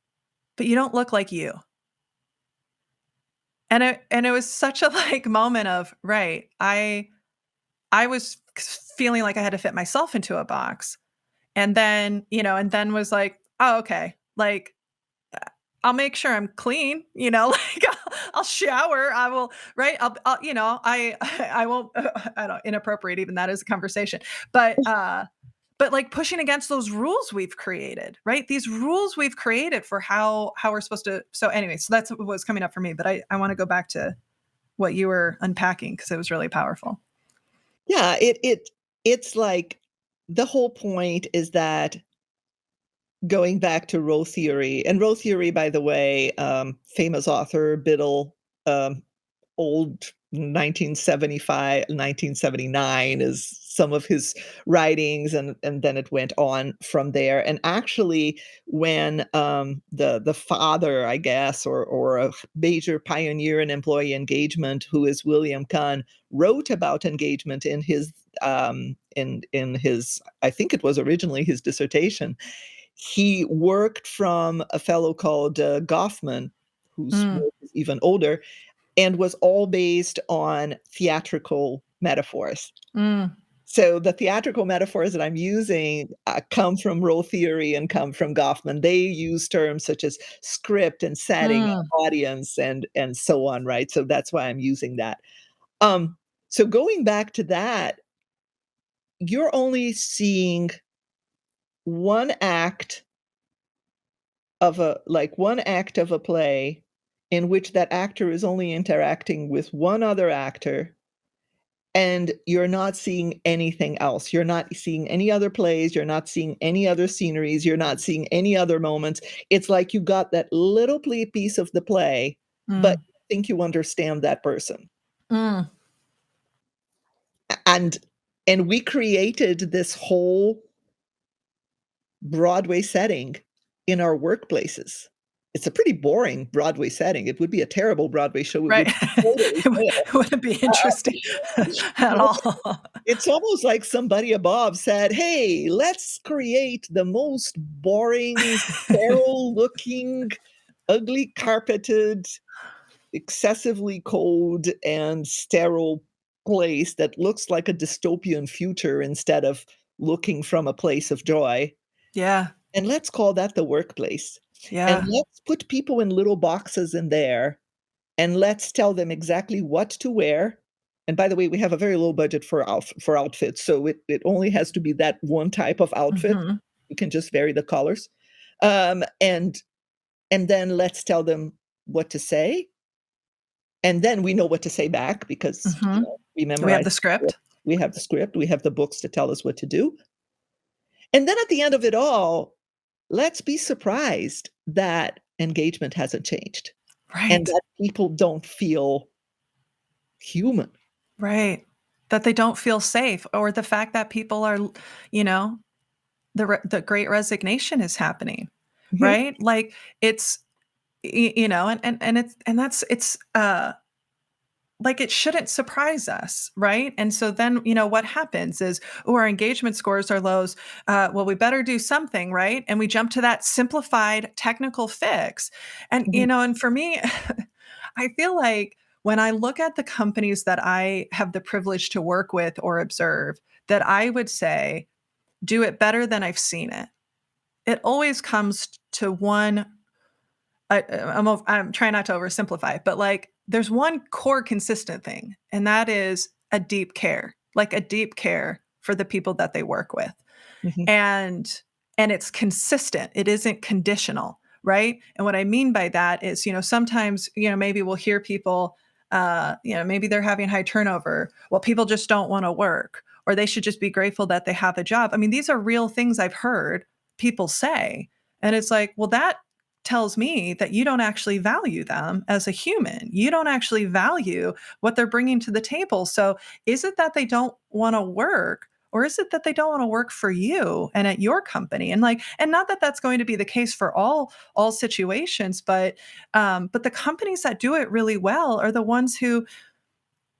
but you don't look like you." And it was such a, like, moment of, right, I was feeling like I had to fit myself into a box, and then, and then was like, "Oh, okay, like, I'll make sure I'm clean," like, I'll shower, I will right? I won't I don't inappropriate even that as a conversation, but, like, pushing against those rules we've created, right? These rules we've created for how we're supposed to so anyway, so that's what was coming up for me, but I wanna go back to what you were unpacking because it was really powerful. Yeah, it's like the whole point is that going back to role theory, and role theory, by the way, famous author Biddle, old 1975, 1979 is some of his writings, and then it went on from there. And actually, when the father, I guess, or a major pioneer in employee engagement, who is William Kahn, wrote about engagement in his, I think it was originally his dissertation. He worked from a fellow called Goffman, whose Mm, work is even older, and was all based on theatrical metaphors. mm, So the theatrical metaphors that I'm using come from role theory and come from Goffman. They use terms such as script and setting mm, and audience and so on, right? So that's why I'm using that. Um, so going back to that, you're only seeing one act one act of a play in which that actor is only interacting with one other actor, and you're not seeing anything else. You're not seeing any other plays, you're not seeing any other sceneries, you're not seeing any other moments. It's like you got that little piece of the play, but mm, you think you understand that person. mm. And we created this whole Broadway setting in our workplaces. It's a pretty boring Broadway setting. It would be a terrible Broadway show. It Right. would totally fail. It wouldn't be interesting at Uh, all. it's almost like somebody above said, "Hey, let's create the most boring, sterile looking, ugly carpeted, excessively cold and sterile place that looks like a dystopian future instead of looking from a place of joy. Yeah, And let's call that the workplace. And yeah. let's put people in little boxes in there, and let's tell them exactly what to wear." And by the way, we have a very low budget for outfits, so it only has to be that one type of outfit. Mhm, You can just vary the colors. And then let's tell them what to say, and then we know what to say back because, mhm. we We have memorize the the script. script. We have the script, we have the books to tell us what to do. And then at the end of it all, let's be surprised that engagement hasn't changed and Right, that people don't feel human. right. That they don't feel safe or the fact that people are, you know, the great resignation is happening, Mhm, right? Like, it's and it's and that's like, it shouldn't surprise us, right? And so then, what happens is, "Oh, our engagement scores are lows. Well, we better do something," right? And we jump to that simplified technical fix. And, mhm, and for me, I feel like when I look at the companies that I have the privilege to work with or observe, that I would say do it better than I've seen it. It always comes to one I'm trying not to oversimplify it, but like there's one core consistent thing, and that is a deep care, like a deep care for the people that they work with. Mhm. And it's consistent. It isn't conditional, right? And what I mean by that is, sometimes, maybe we'll hear people, maybe they're having high turnover. Well, people just don't want to work, or they should just be grateful that they have a job. I mean, these are real things I've heard people say. And it's like, well, that tells me that you don't actually value them as a human. You don't actually value what they're bringing to the table. So is it that they don't want to work? Or is it that they don't want to work for you and at your company? And like, and not that that's going to be the case for all situations, but the companies that do it really well are the ones who,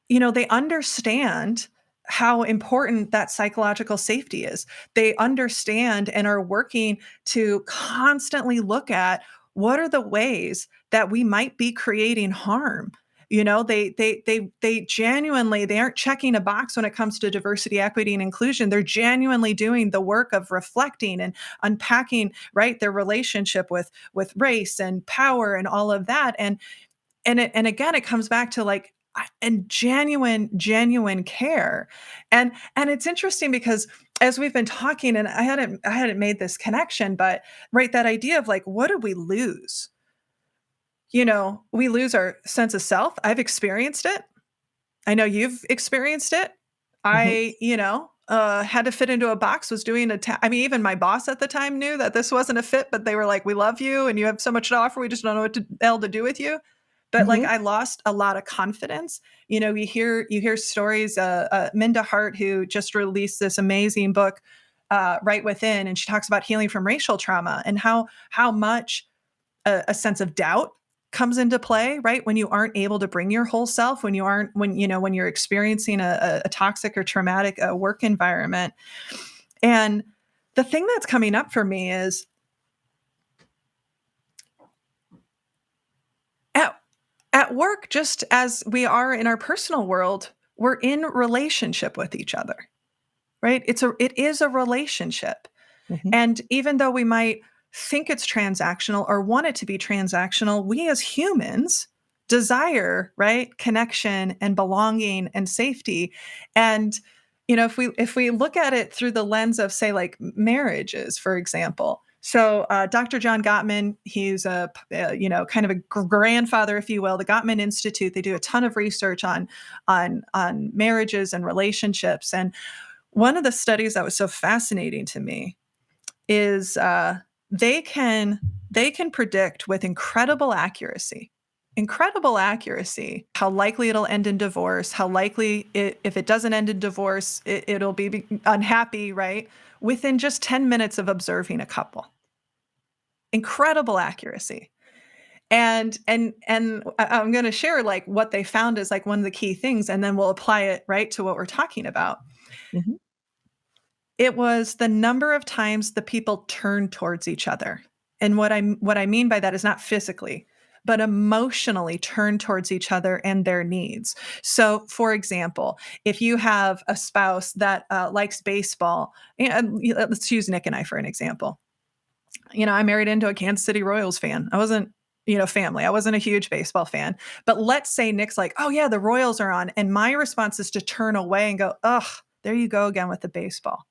they understand how important that psychological safety is. They understand and are working to constantly look at what are the ways that we might be creating harm. They genuinely, they aren't checking a box when it comes to diversity, equity, and inclusion. They're genuinely doing the work of reflecting and unpacking, right, their relationship with race and power and all of that. And again, it comes back to like and genuine care. And it's interesting because as we've been talking, and I hadn't made this connection, but right, that idea of like, what do we lose? We lose our sense of self. I've experienced it. I know you've experienced it. Mhm. Had to fit into a box, was doing I mean, even my boss at the time knew that this wasn't a fit, but they were like, "We love you and you have so much to offer. We just don't know what to hell to do with you." But like Mhm. I lost a lot of confidence. You hear stories, Minda Hart, who just released this amazing book, Right Within, and she talks about healing from racial trauma and how much a sense of doubt comes into play, right? When you aren't able to bring your whole self, when you're experiencing a toxic or traumatic work environment. And the thing that's coming up for me is at, at work, just as we are in our personal world, we're in relationship with each other, right? It is a relationship. Mhm. And even though we might think it's transactional or want it to be transactional, we as humans desire, right, connection and belonging and safety. And if we look at it through the lens of, say, like marriages, for example. So Dr. John Gottman, he's kind of a grandfather, if you will, the Gottman Institute. They do a ton of research on marriages and relationships. And one of the studies that was so fascinating to me is they can predict with incredible accuracy how likely it'll end in divorce, how likely if it doesn't end in divorce, it'll be unhappy, right? Within just 10 minutes of observing a couple. Incredible accuracy. And I'm going to share like what they found is like one of the key things, and then we'll apply it right to what we're talking about. Mhm. It was the number of times the people turned towards each other. And what I mean by that is not physically, but emotionally turn towards each other and their needs. So, for example, if you have a spouse that likes baseball, and let's use Nick and I for an example. I married into a Kansas City Royals fan. I wasn't, family. I wasn't a huge baseball fan. But let's say Nick's like, oh, yeah, the Royals are on. And my response is to turn away and go, ugh, there you go again with the baseball.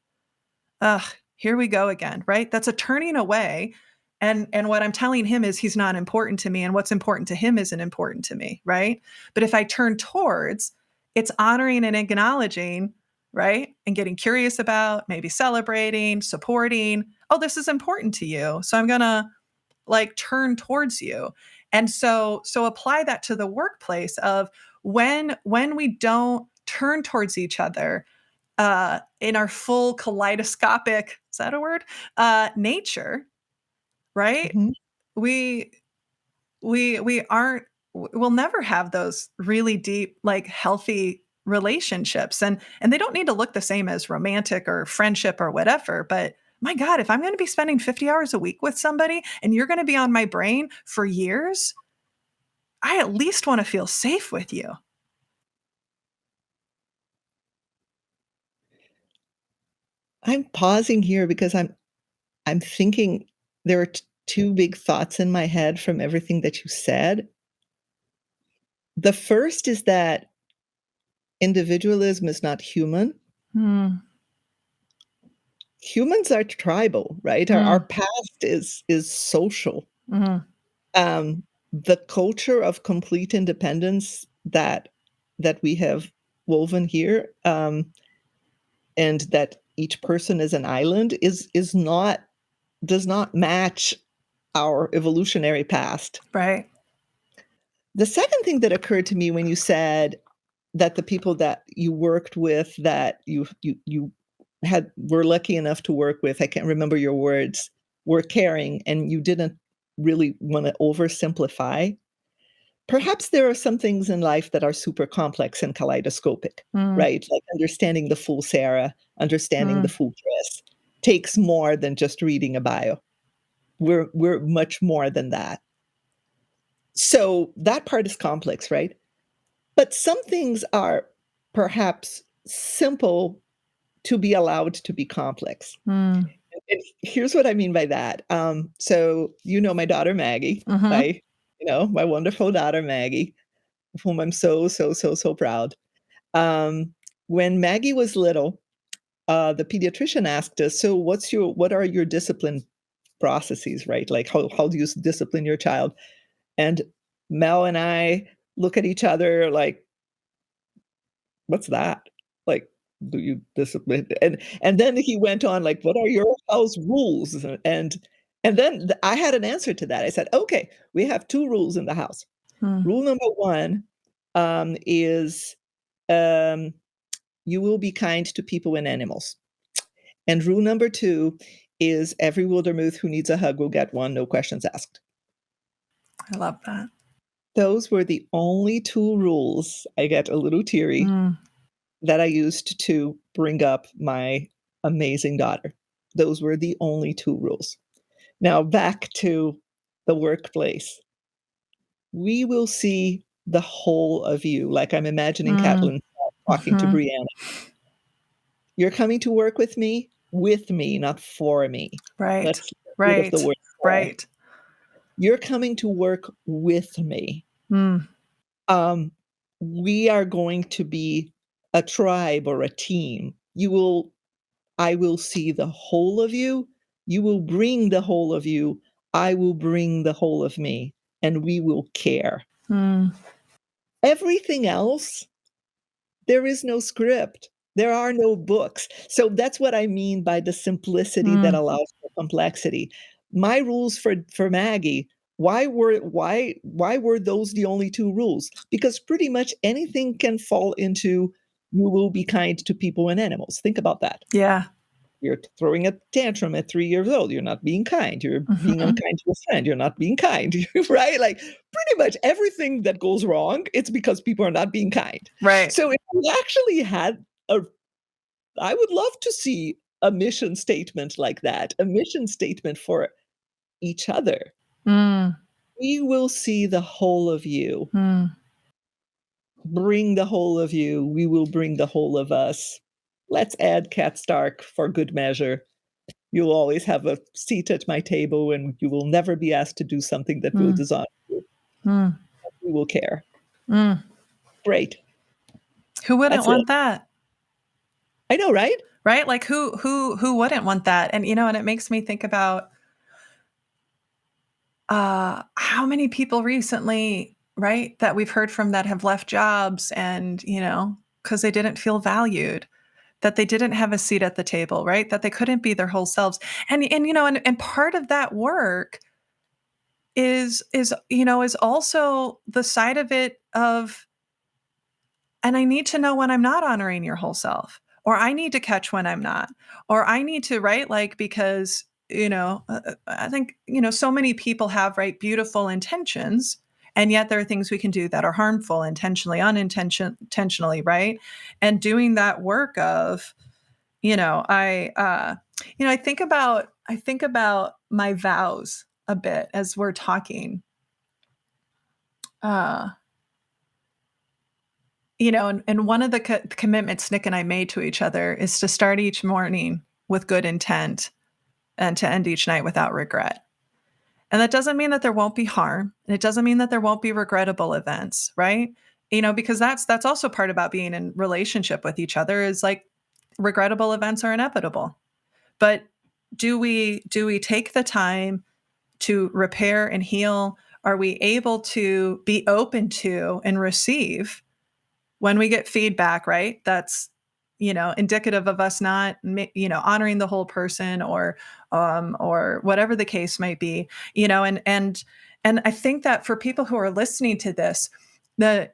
Ugh, here we go again, right? That's a turning away. And what I'm telling him is he's not important to me, and what's important to him isn't important to me, right? But if I turn towards, it's honoring and acknowledging, right? And getting curious about, maybe celebrating, supporting. Oh, this is important to you. So I'm gonna like turn towards you. And so apply that to the workplace of when we don't turn towards each other in our full kaleidoscopic, is that a word? Nature, right? Mhm. We we aren't we'll never have those really deep, like healthy relationships. And they don't need to look the same as romantic or friendship or whatever. But my God, if I'm going to be spending 50 hours a week with somebody and you're going to be on my brain for years, I at least want to feel safe with you. I'm pausing here because I'm thinking there are two big thoughts in my head from everything that you said. The first is that individualism is not human. Mm, Humans are tribal, right? Our mm, past is social. mm, The culture of complete independence that we have woven here, and that each person is an island is not does not match our evolutionary past. right. The second thing that occurred to me when you said that the people that you worked with, that you had were lucky enough to work with, I can't remember your words, were caring and you didn't really want to oversimplify. Perhaps there are some things in life that are super complex and kaleidoscopic, Mm, right? Like understanding the full Sarah, understanding the mm, full Chris takes more than just reading a bio. We're much more than that. So that part is complex, right? But some things are perhaps simple to be allowed to be complex. mm, And here's what I mean by that. So you know my daughter Maggie, mhm, my wonderful daughter Maggie, of whom I'm so, so, so, so proud. Um, when Maggie was little, the pediatrician asked us, "So, what are your discipline processes, right? Like, how do you discipline your child?" And Mel and I look at each other like, "What's that? Like, do you discipline?" And then he went on like, "What are your house rules?" And then I had an answer to that. I said, "Okay, we have two rules in the house. mm. Rule number one is." Um, you will be kind to people and animals. And rule number two is every Wildermuth who needs a hug will get one, no questions asked. I love that. Those were the only two rules, I get a little teary, Mm, that I used to bring up my amazing daughter. Those were the only two rules. Now, back to the workplace. We will see the whole of you, like I'm imagining mm, Catelyn talking to mhm. Brienne. You're coming to work with me, not for me. Right, Let's get rid of the right, word for. right. You're coming to work with me. Mm, Um, we are going to be a tribe or a team. I will see the whole of you. You will bring the whole of you. I will bring the whole of me, and we will care. mm, Everything else, there is no script. There are no books. So that's what I mean by the simplicity that mm. allows for complexity. My rules for Maggie, why were those the only two rules? Because pretty much anything can fall into you will be kind to people and animals. Think about that. Yeah. You're throwing a tantrum at 3 years old. You're not being kind. You're being Mhm. unkind to a friend. You're not being kind, right? Like pretty much everything that goes wrong, it's because people are not being kind. Right. So if we actually had a, I would love to see a mission statement like that, a mission statement for each other. Mm, We will see the whole of you. mm. Bring the whole of you. We will bring the whole of us. Let's add Cat Stark for good measure. You'll always have a seat at my table, and you will never be asked to do something that will Mm, dishonor you. mm, We will care. mm. Great. Who wouldn't That's it. want that? I know, right? Right? Like who wouldn't want that? And and it makes me think about how many people recently, right, that we've heard from that have left jobs and, because they didn't feel valued, that they didn't have a seat at the table, right? That they couldn't be their whole selves. And part of that work is also the side of it of, and I need to know when I'm not honoring your whole self, or I need to catch when I'm not, or I need to, right? Like, because, I think, so many people have, right, beautiful intentions. And yet there are things we can do that are harmful intentionally, intentionally, right? And doing that work of, I think about my vows a bit as we're talking. Uh, and one of the commitments Nick and I made to each other is to start each morning with good intent and to end each night without regret. And that doesn't mean that there won't be harm. And it doesn't mean that there won't be regrettable events, right? Because that's also part about being in relationship with each other is like regrettable events are inevitable. But do we take the time to repair and heal? Are we able to be open to and receive when we get feedback, right? That's indicative of us not honoring the whole person or whatever the case might be, and I think that for people who are listening to this, the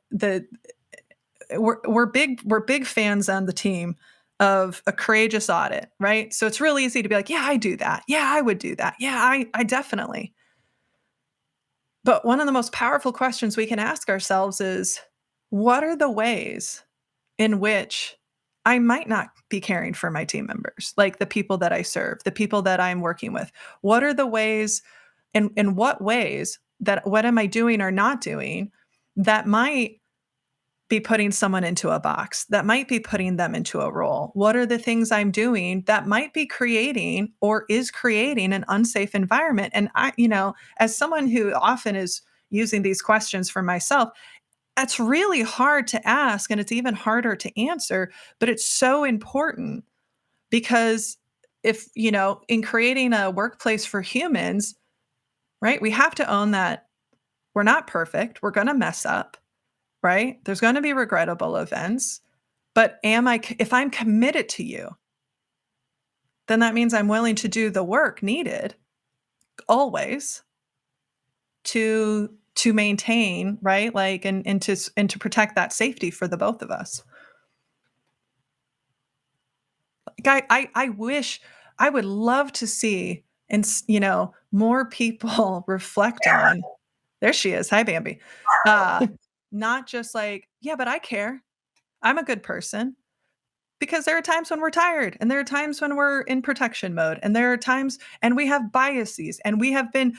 we're big fans on the team of a courageous audit, right? So it's really easy to be like, yeah, I do that. Yeah, I would do that. Yeah, I definitely. But one of the most powerful questions we can ask ourselves is, what are the ways in which I might not be caring for my team members, like the people that I serve, the people that I'm working with? What are the ways, and in what ways, that what am I doing or not doing that might be putting someone into a box, that might be putting them into a role? What are the things I'm doing that might be creating or is creating an unsafe environment? And as someone who often is using these questions for myself, that's really hard to ask and it's even harder to answer, but it's so important because if, in creating a workplace for humans, right, we have to own that we're not perfect. We're going to mess up, right? There's going to be regrettable events, but if I'm committed to you, then that means I'm willing to do the work needed always to maintain, right? Like, and to protect that safety for the both of us. Like, I wish, I would love to see, and more people reflect on. There she is. Hi, Bambi. Uh, Not just like, yeah, but I care. I'm a good person. Because there are times when we're tired, and there are times when we're in protection mode, and there are times, and we have biases, and we have been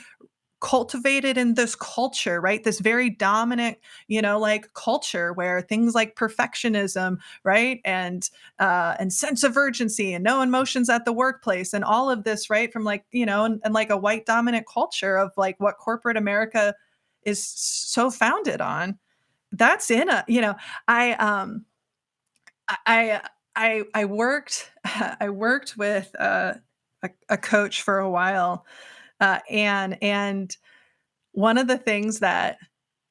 cultivated in this culture, right? This very dominant, like culture where things like perfectionism, right? And sense of urgency and no emotions at the workplace and all of this, right? From like, and like a white dominant culture of like what corporate America is so founded on. That's in a, I I I worked I worked with a coach for a while, and one of the things that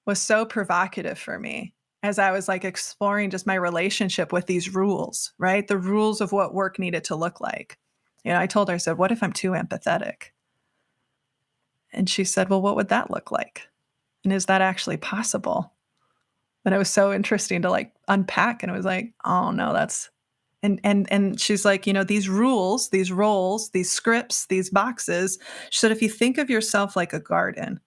was so provocative for me as I was like exploring just my relationship with these rules, right? The rules of what work needed to look like. I told her, I said, "What if I'm too empathetic?" And she said, "Well, what would that look like? And is that actually possible?" And it was so interesting to like unpack. And it was like, "Oh no, that's," and she's like, these rules, these roles, these scripts, these boxes. She said, if you think of yourself like a garden,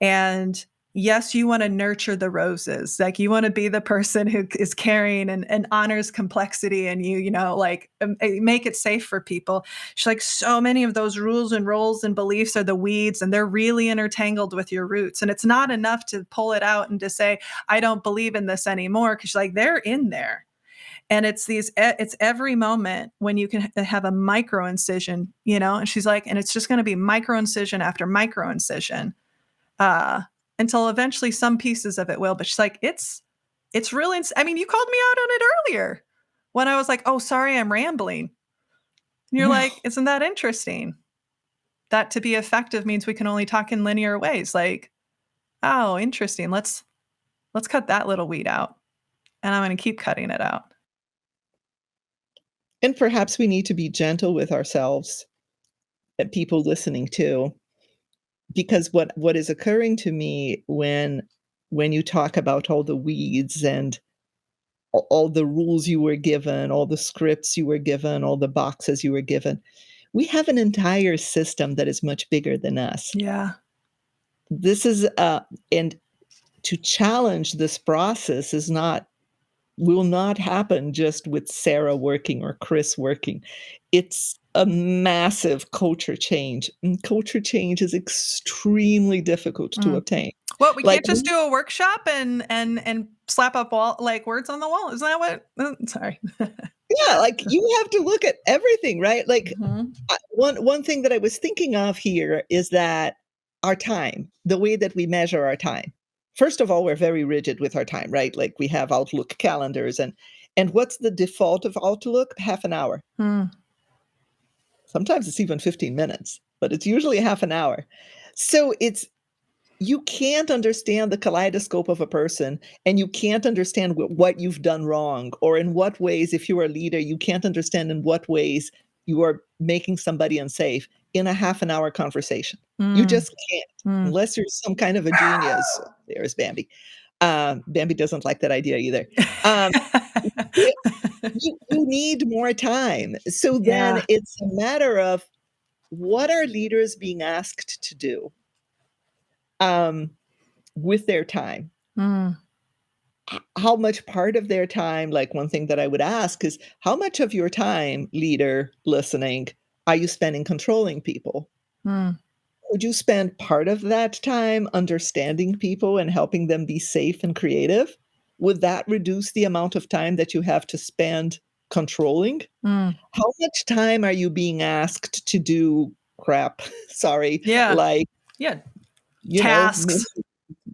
and yes, you want to nurture the roses, like you want to be the person who is caring and honors complexity, and like make it safe for people. She's like, so many of those rules and roles and beliefs are the weeds, and they're really intertangled with your roots, and it's not enough to pull it out and to say, I don't believe in this anymore, because she's like, they're in there. And it's every moment when you can have a micro incision, and she's like, and it's just going to be micro incision after micro incision, uh, until eventually some pieces of it will. But she's like, it's really, I mean, you called me out on it earlier when I was like, oh, sorry, I'm rambling. And you're No. like, isn't that interesting? That to be effective means we can only talk in linear ways. Like, oh, interesting. Let's cut that little weed out. And I'm going to keep cutting it out. And perhaps we need to be gentle with ourselves and people listening too, because what is occurring to me when you talk about all the weeds and all the rules you were given, all the scripts you were given, all the boxes you were given, we have an entire system that is much bigger than us. Yeah. This is and to challenge this process is not will not happen just with Sarah working or Cris working. It's a massive culture change, and culture change is extremely difficult to Mm. obtain. What, we Like, can't just do a workshop and slap up wall like words on the wall? Isn't that what? Sorry. yeah, like, you have to look at everything, right? Like, Mhm. one thing that I was thinking of here is that our time, the way that we measure our time. First of all, we're very rigid with our time, right? Like we have Outlook calendars and what's the default of Outlook? Half an hour. Mm, Sometimes it's even 15 minutes, but it's usually half an hour. So it's you can't understand the kaleidoscope of a person and you can't understand what you've done wrong or in what ways, if you're a leader, you can't understand in what ways you are making somebody unsafe in a half an hour conversation. You mm, just can't mm. unless you're some kind of a genius. There's Bambi. Bambi doesn't like that idea either. Um, it- you need more time. So then Yeah. it's a matter of what are leaders being asked to do? Um, with their time. Mm, How much part of their time like, one thing that I would ask is, how much of your time, leader, listening, are you spending controlling people? mm. Would you spend part of that time understanding people and helping them be safe and creative? Would that reduce the amount of time that you have to spend controlling? Mm. How much time are you being asked to do crap? Sorry, Yeah. like, Yeah. you know, Tasks.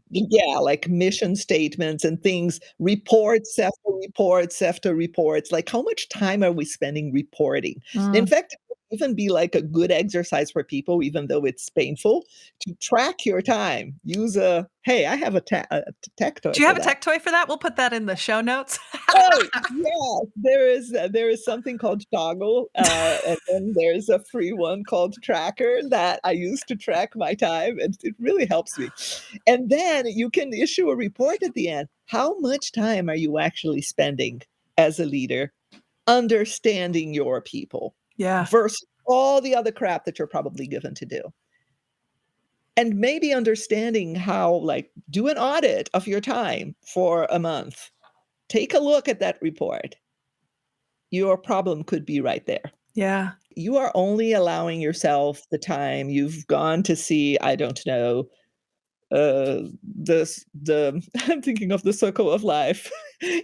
yeah, like mission statements and things, reports after reports. Like, how much time are we spending reporting? In Mm. fact, it would even be like a good exercise for people, even though it's painful, to track your time. Use a hey, I have a tech toy Do you for have a that. tech toy for that? We'll put that in the show notes. Oh, yeah, there is something called Toggle, and then there's a free one called Tracker that I use to track my time, and it really helps me. And then you can issue a report at the end. How much time are you actually spending as a leader understanding your people Yeah. versus all the other crap that you're probably given to do? And maybe understanding how, like, do an audit of your time for a month. Take a look at that report. Your problem could be right there. Yeah. You are only allowing yourself the time you've gone to see, I don't know, the I'm thinking of The Circle of Life.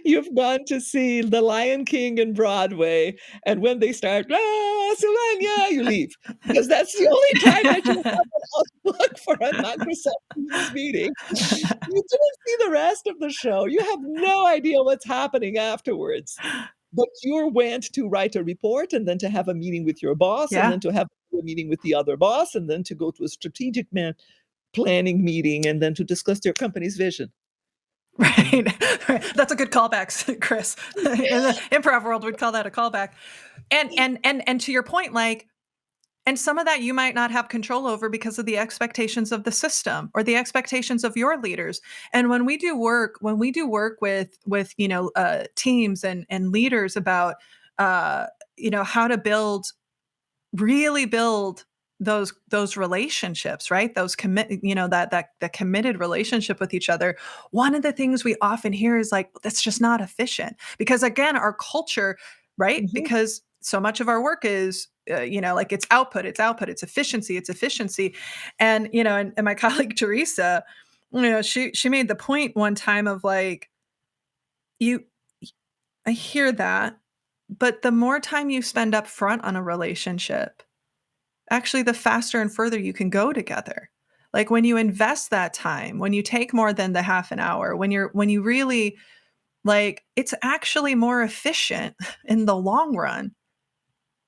You've gone to see The Lion King in Broadway, and when they start, "Ah, Sylvania," you leave, because that's the only time that you have an outlook for a Microsoft Teams meeting. You didn't see the rest of the show. You have no idea what's happening afterwards. But you went to write a report and then to have a meeting with your boss and Yeah. then to have a meeting with the other boss and then to go to a strategic planning meeting and then to discuss your company's vision. Right. Right. That's a good callback, Chris. In the improv world, we'd call that a callback. And to your point, like, and some of that you might not have control over because of the expectations of the system or the expectations of your leaders. And when we do work with teams and leaders about uh, how to really build those relationships, right? Those commit, that committed relationship with each other. One of the things we often hear is like, that's just not efficient because again, our culture, right? Mhm. Because so much of our work is, like it's efficiency, it's efficiency. And, and my colleague Teresa, she made the point one time of like, you, I hear that, but the more time you spend up front on a relationship, actually the faster and further you can go together. Like when you invest that time, when you take more than the half an hour, when you really like it's actually more efficient in the long run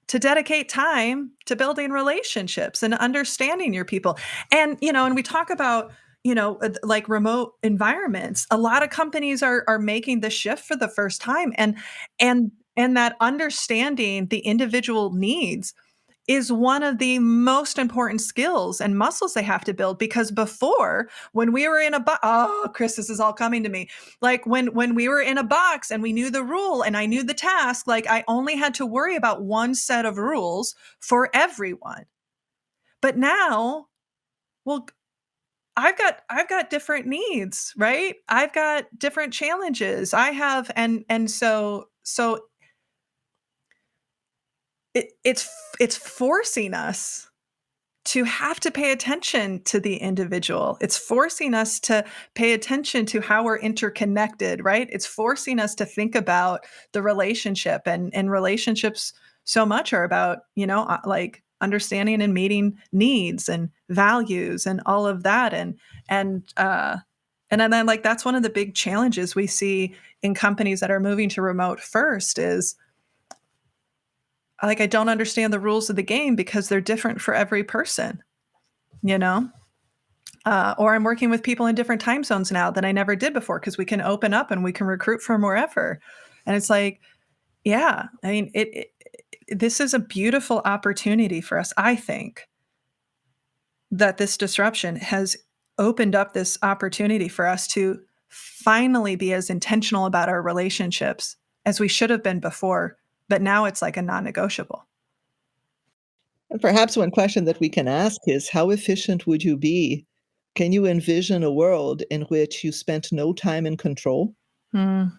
to dedicate time to building relationships and understanding your people. And and we talk about like remote environments. A lot of companies are making the shift for the first time and that understanding the individual needs is one of the most important skills and muscles they have to build because before when we were in a oh Chris, this is all coming to me, like when we were in a box and we knew the rule and I knew the task, like I only had to worry about one set of rules for everyone. But now, well, I've got different needs, right? I've got different challenges. I have and so it's forcing us to have to pay attention to the individual. It's forcing us to pay attention to how we're interconnected, right? It's forcing us to think about the relationship and relationships so much are about, like understanding and meeting needs and values and all of that. And then like that's one of the big challenges we see in companies that are moving to remote first is like I don't understand the rules of the game because they're different for every person, you know? Or I'm working with people in different time zones now that I never did before because we can open up and we can recruit from wherever. And it's like, yeah, I mean, this is a beautiful opportunity for us. I think that this disruption has opened up this opportunity for us to finally be as intentional about our relationships as we should have been before. But now it's like a non negotiable. And perhaps one question that we can ask is how efficient would you be? Can you envision a world in which you spent no time in control? Mm,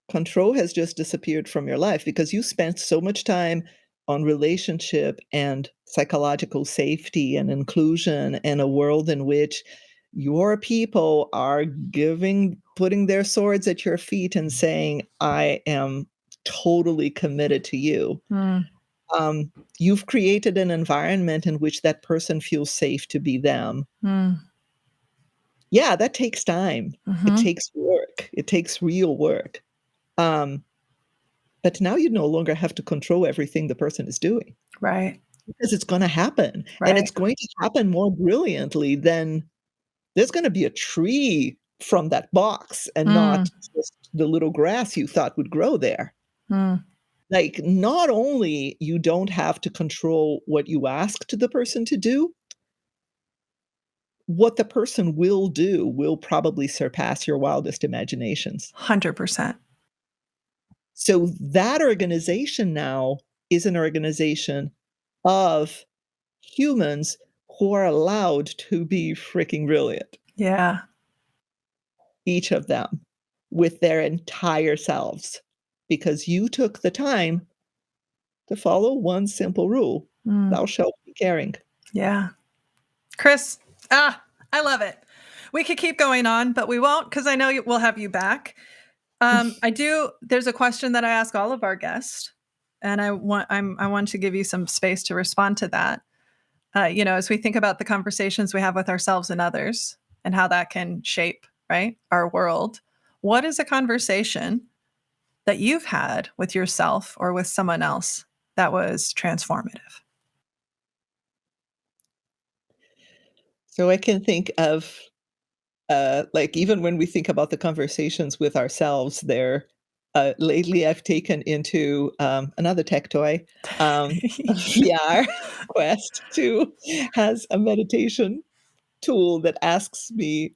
Control has just disappeared from your life because you spent so much time on relationship and psychological safety and inclusion and a world in which your people are putting their swords at your feet and saying, I am totally committed to you. mm, Um, you've created an environment in which that person feels safe to be them. mm, Yeah, that takes time. It hmm. takes work. It takes real work. Um, but now you no longer have to control everything the person is doing Right, because it's gonna happen, and right. it's going to happen more brilliantly than there's gonna be a tree from that box and Mm, not just the little grass you thought would grow there. mm, Like, not only you don't have to control what you asked the person to do, what the person will do will probably surpass your wildest imaginations. 100%. So that organization now is an organization of humans who are allowed to be freaking brilliant, Yeah. each of them, with their entire selves, because you took the time to follow one simple rule: Mm, thou shalt be caring. yeah. Chris, I love it. We could keep going on, but we won't because I know we'll have you back. There's a question that I ask all of our guests, and I want to give you some space to respond to that. As we think about the conversations we have with ourselves and others and how that can shape, right, our world, what is a conversation that you've had with yourself or with someone else that was transformative? So I can think of, like, even when we think about the conversations with ourselves there, lately I've taken into, another tech toy, a VR. Quest 2 has a meditation tool that asks me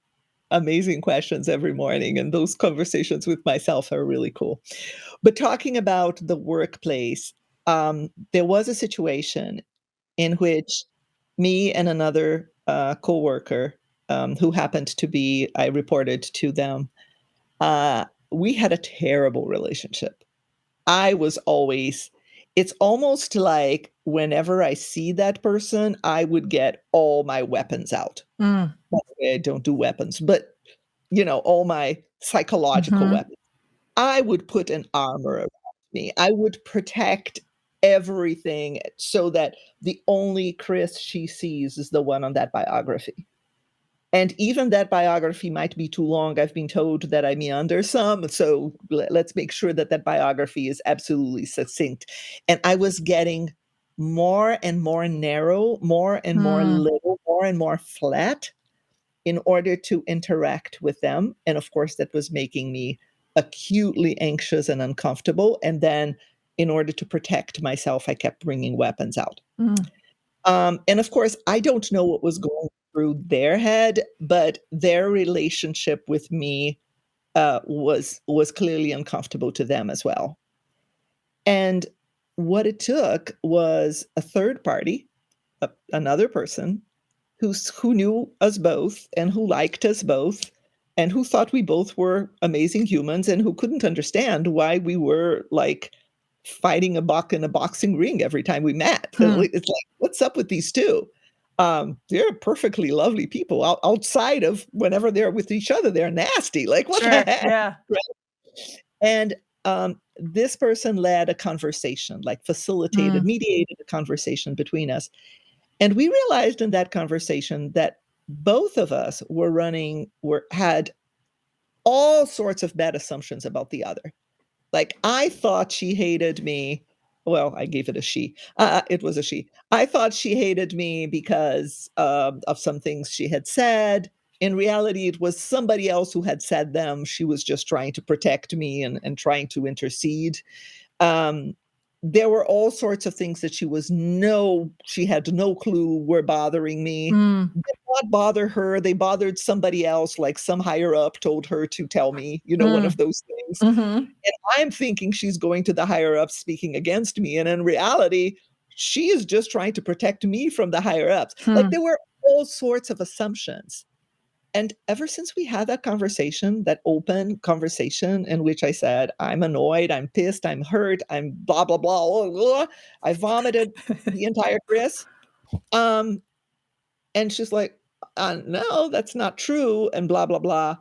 amazing questions every morning, and those conversations with myself are really cool. But talking about the workplace, there was a situation in which me and another coworker, who happened to be, I reported to them, we had a terrible relationship. I was always, it's almost like whenever I see that person, I would get all my weapons out. Mm, By the way, I don't do weapons, but, all my psychological mhm, weapons. I would put an armor around me. I would protect everything so that the only Chris she sees is the one on that biography. And even that biography might be too long. I've been told that I meander some, so let's make sure that that biography is absolutely succinct. And I was getting more and more narrow, more and more mm, little, more and more flat in order to interact with them. And of course, that was making me acutely anxious and uncomfortable. And then, in order to protect myself, I kept bringing weapons out. mm, And of course, I don't know what was going through their head, but their relationship with me was clearly uncomfortable to them as well. And what it took was a third party, another person who knew us both and who liked us both and who thought we both were amazing humans and who couldn't understand why we were like fighting a buck in a boxing ring every time we met. hmm. It's like, what's up with these two? They're perfectly lovely people outside of whenever they're with each other, they're nasty. Like, what the Sure, heck? yeah. And this person led a conversation, like facilitated, mediated a conversation between us. And we realized in that conversation that both of us had all sorts of bad assumptions about the other. Like, I thought she hated me. Well, I gave it a she. It was a she. I thought she hated me because of some things she had said. In reality, it was somebody else who had said them. She was just trying to protect me and trying to intercede. Um, there were all sorts of things that she had no clue were bothering me. Mm. Did not bother her. They bothered somebody else, like some higher up told her to tell me, one of Mm. those things. Mm-hmm. And I'm thinking she's going to the higher ups speaking against me. And in reality, she is just trying to protect me from the higher ups. Like, Hmm. there were all sorts of assumptions. And ever since we had that conversation, that open conversation in which I said, I'm annoyed, I'm pissed, I'm hurt, I'm blah, blah, blah, blah, blah. I vomited the entire Chris. Um, and she's like, no, that's not true, and blah, blah, blah.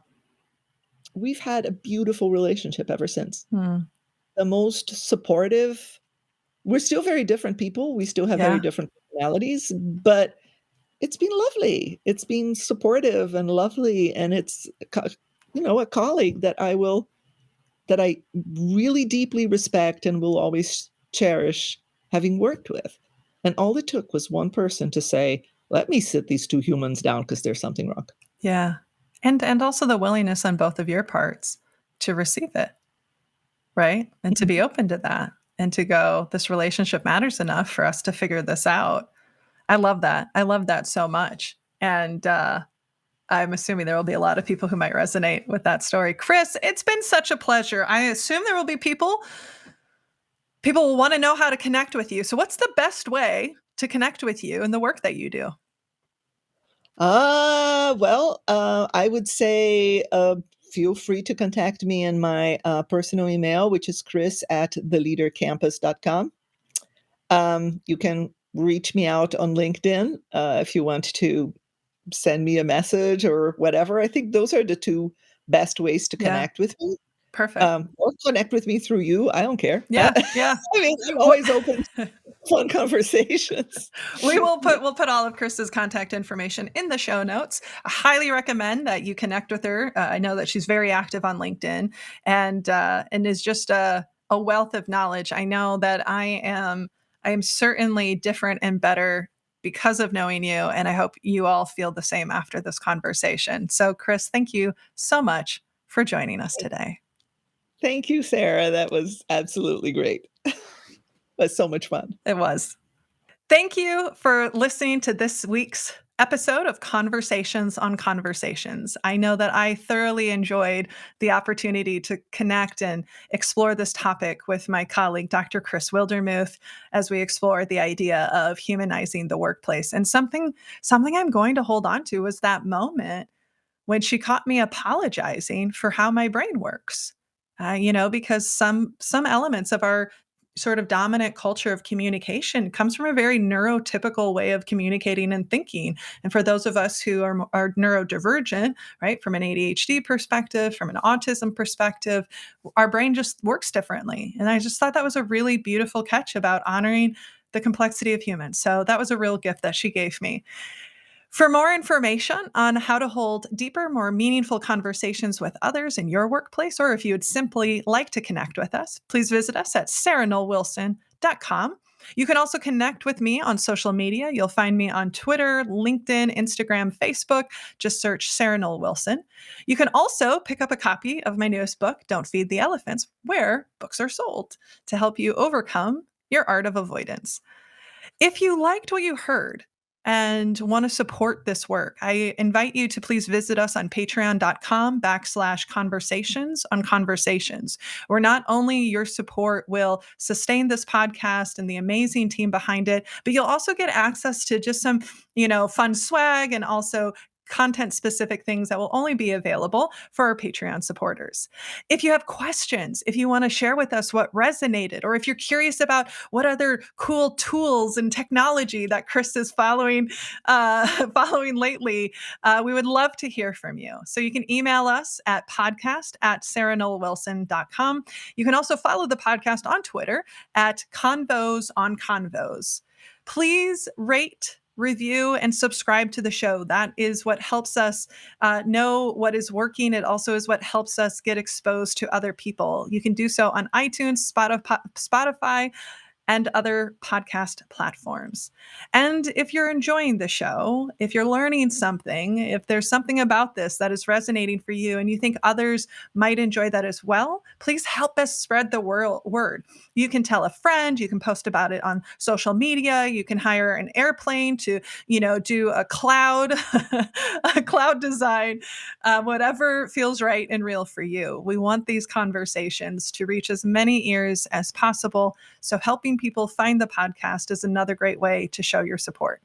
We've had a beautiful relationship ever since. Mm. The most supportive. We're still very different people. We still have very Yeah. different personalities, but it's been lovely. It's been supportive and lovely, and it's a colleague that I really deeply respect and will always cherish having worked with. And all it took was one person to say, "Let me sit these two humans down because there's something wrong." Yeah. And also the willingness on both of your parts to receive it, right? And to be Mhm. open to that and to go, this relationship matters enough for us to figure this out. I love that. I love that so much. And I'm assuming there will be a lot of people who might resonate with that story. Cris, it's been such a pleasure. I assume there will be people will want to know how to connect with you. So what's the best way to connect with you and the work that you do? I would say, feel free to contact me in my personal email, which is chris@theleadercampus.com. You can reach me out on LinkedIn if you want to send me a message or whatever. I think those are the two best ways to Yeah, connect with me. perfect. Or connect with me through you. I don't care. Yeah, yeah. I mean, I'm What always open to fun conversations. we'll put all of Chris's contact information in the show notes. I highly recommend that you connect with her. I know that she's very active on LinkedIn and is just a wealth of knowledge. I know that I am certainly different and better because of knowing you, and I hope you all feel the same after this conversation. So, Cris, thank you so much for joining us today. Thank you, Sarah. That was absolutely great. Was so much fun. It was. Thank you for listening to this week's episode of Conversations on Conversations. I know that I thoroughly enjoyed the opportunity to connect and explore this topic with my colleague, Dr. Cris Wildermuth, as we explore the idea of humanizing the workplace. And something I'm going to hold on to was that moment when she caught me apologizing for how my brain works. Because some elements of our sort of dominant culture of communication comes from a very neurotypical way of communicating and thinking. And for those of us who are neurodivergent, right, from an ADHD perspective, from an autism perspective, our brain just works differently. And I just thought that was a really beautiful catch about honoring the complexity of humans. So that was a real gift that she gave me. For more information on how to hold deeper, more meaningful conversations with others in your workplace, or if you would simply like to connect with us, please visit us at sarahnollwilson.com. You can also connect with me on social media. You'll find me on Twitter, LinkedIn, Instagram, Facebook. Just search Sarah Noll Wilson. You can also pick up a copy of my newest book, Don't Feed the Elephants, where books are sold, to help you overcome your art of avoidance. If you liked what you heard and want to support this work, I invite you to please visit us on patreon.com/conversations on conversations, where not only your support will sustain this podcast and the amazing team behind it, but you'll also get access to just some, fun swag and also content-specific things that will only be available for our Patreon supporters. If you have questions, if you want to share with us what resonated, or if you're curious about what other cool tools and technology that Cris is following following lately, we would love to hear from you. So you can email us at podcast@sarahnoelwilson.com. You can also follow the podcast on Twitter at Convos on Convos. Please rate, review, and subscribe to the show. That is what helps us know what is working. It also is what helps us get exposed to other people. You can do so on iTunes, Spotify, and other podcast platforms. And if you're enjoying the show, if you're learning something, if there's something about this that is resonating for you and you think others might enjoy that as well, please help us spread the word. You can tell a friend, you can post about it on social media, you can hire an airplane to, do a cloud, a cloud design, whatever feels right and real for you. We want these conversations to reach as many ears as possible. So helping people find the podcast is another great way to show your support.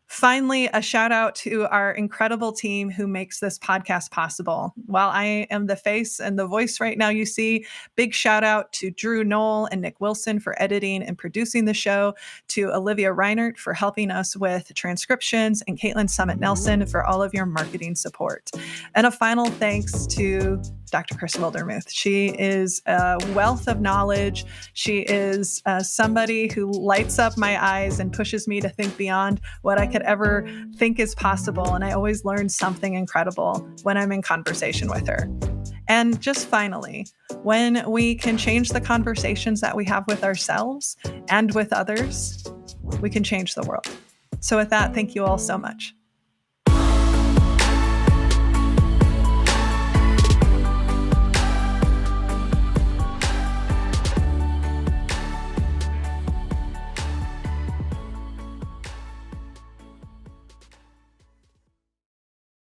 Finally, a shout out to our incredible team who makes this podcast possible. While I am the face and the voice right now, you see, big shout out to Drew Knoll and Nick Wilson for editing and producing the show, to Olivia Reinert for helping us with transcriptions, and Caitlin Summit Nelson for all of your marketing support. And a final thanks to Dr. Cris Wildermuth. She is a wealth of knowledge. She is somebody who lights up my eyes and pushes me to think beyond what I could ever think is possible. And I always learn something incredible when I'm in conversation with her. And just finally, when we can change the conversations that we have with ourselves and with others, we can change the world. So with that, thank you all so much.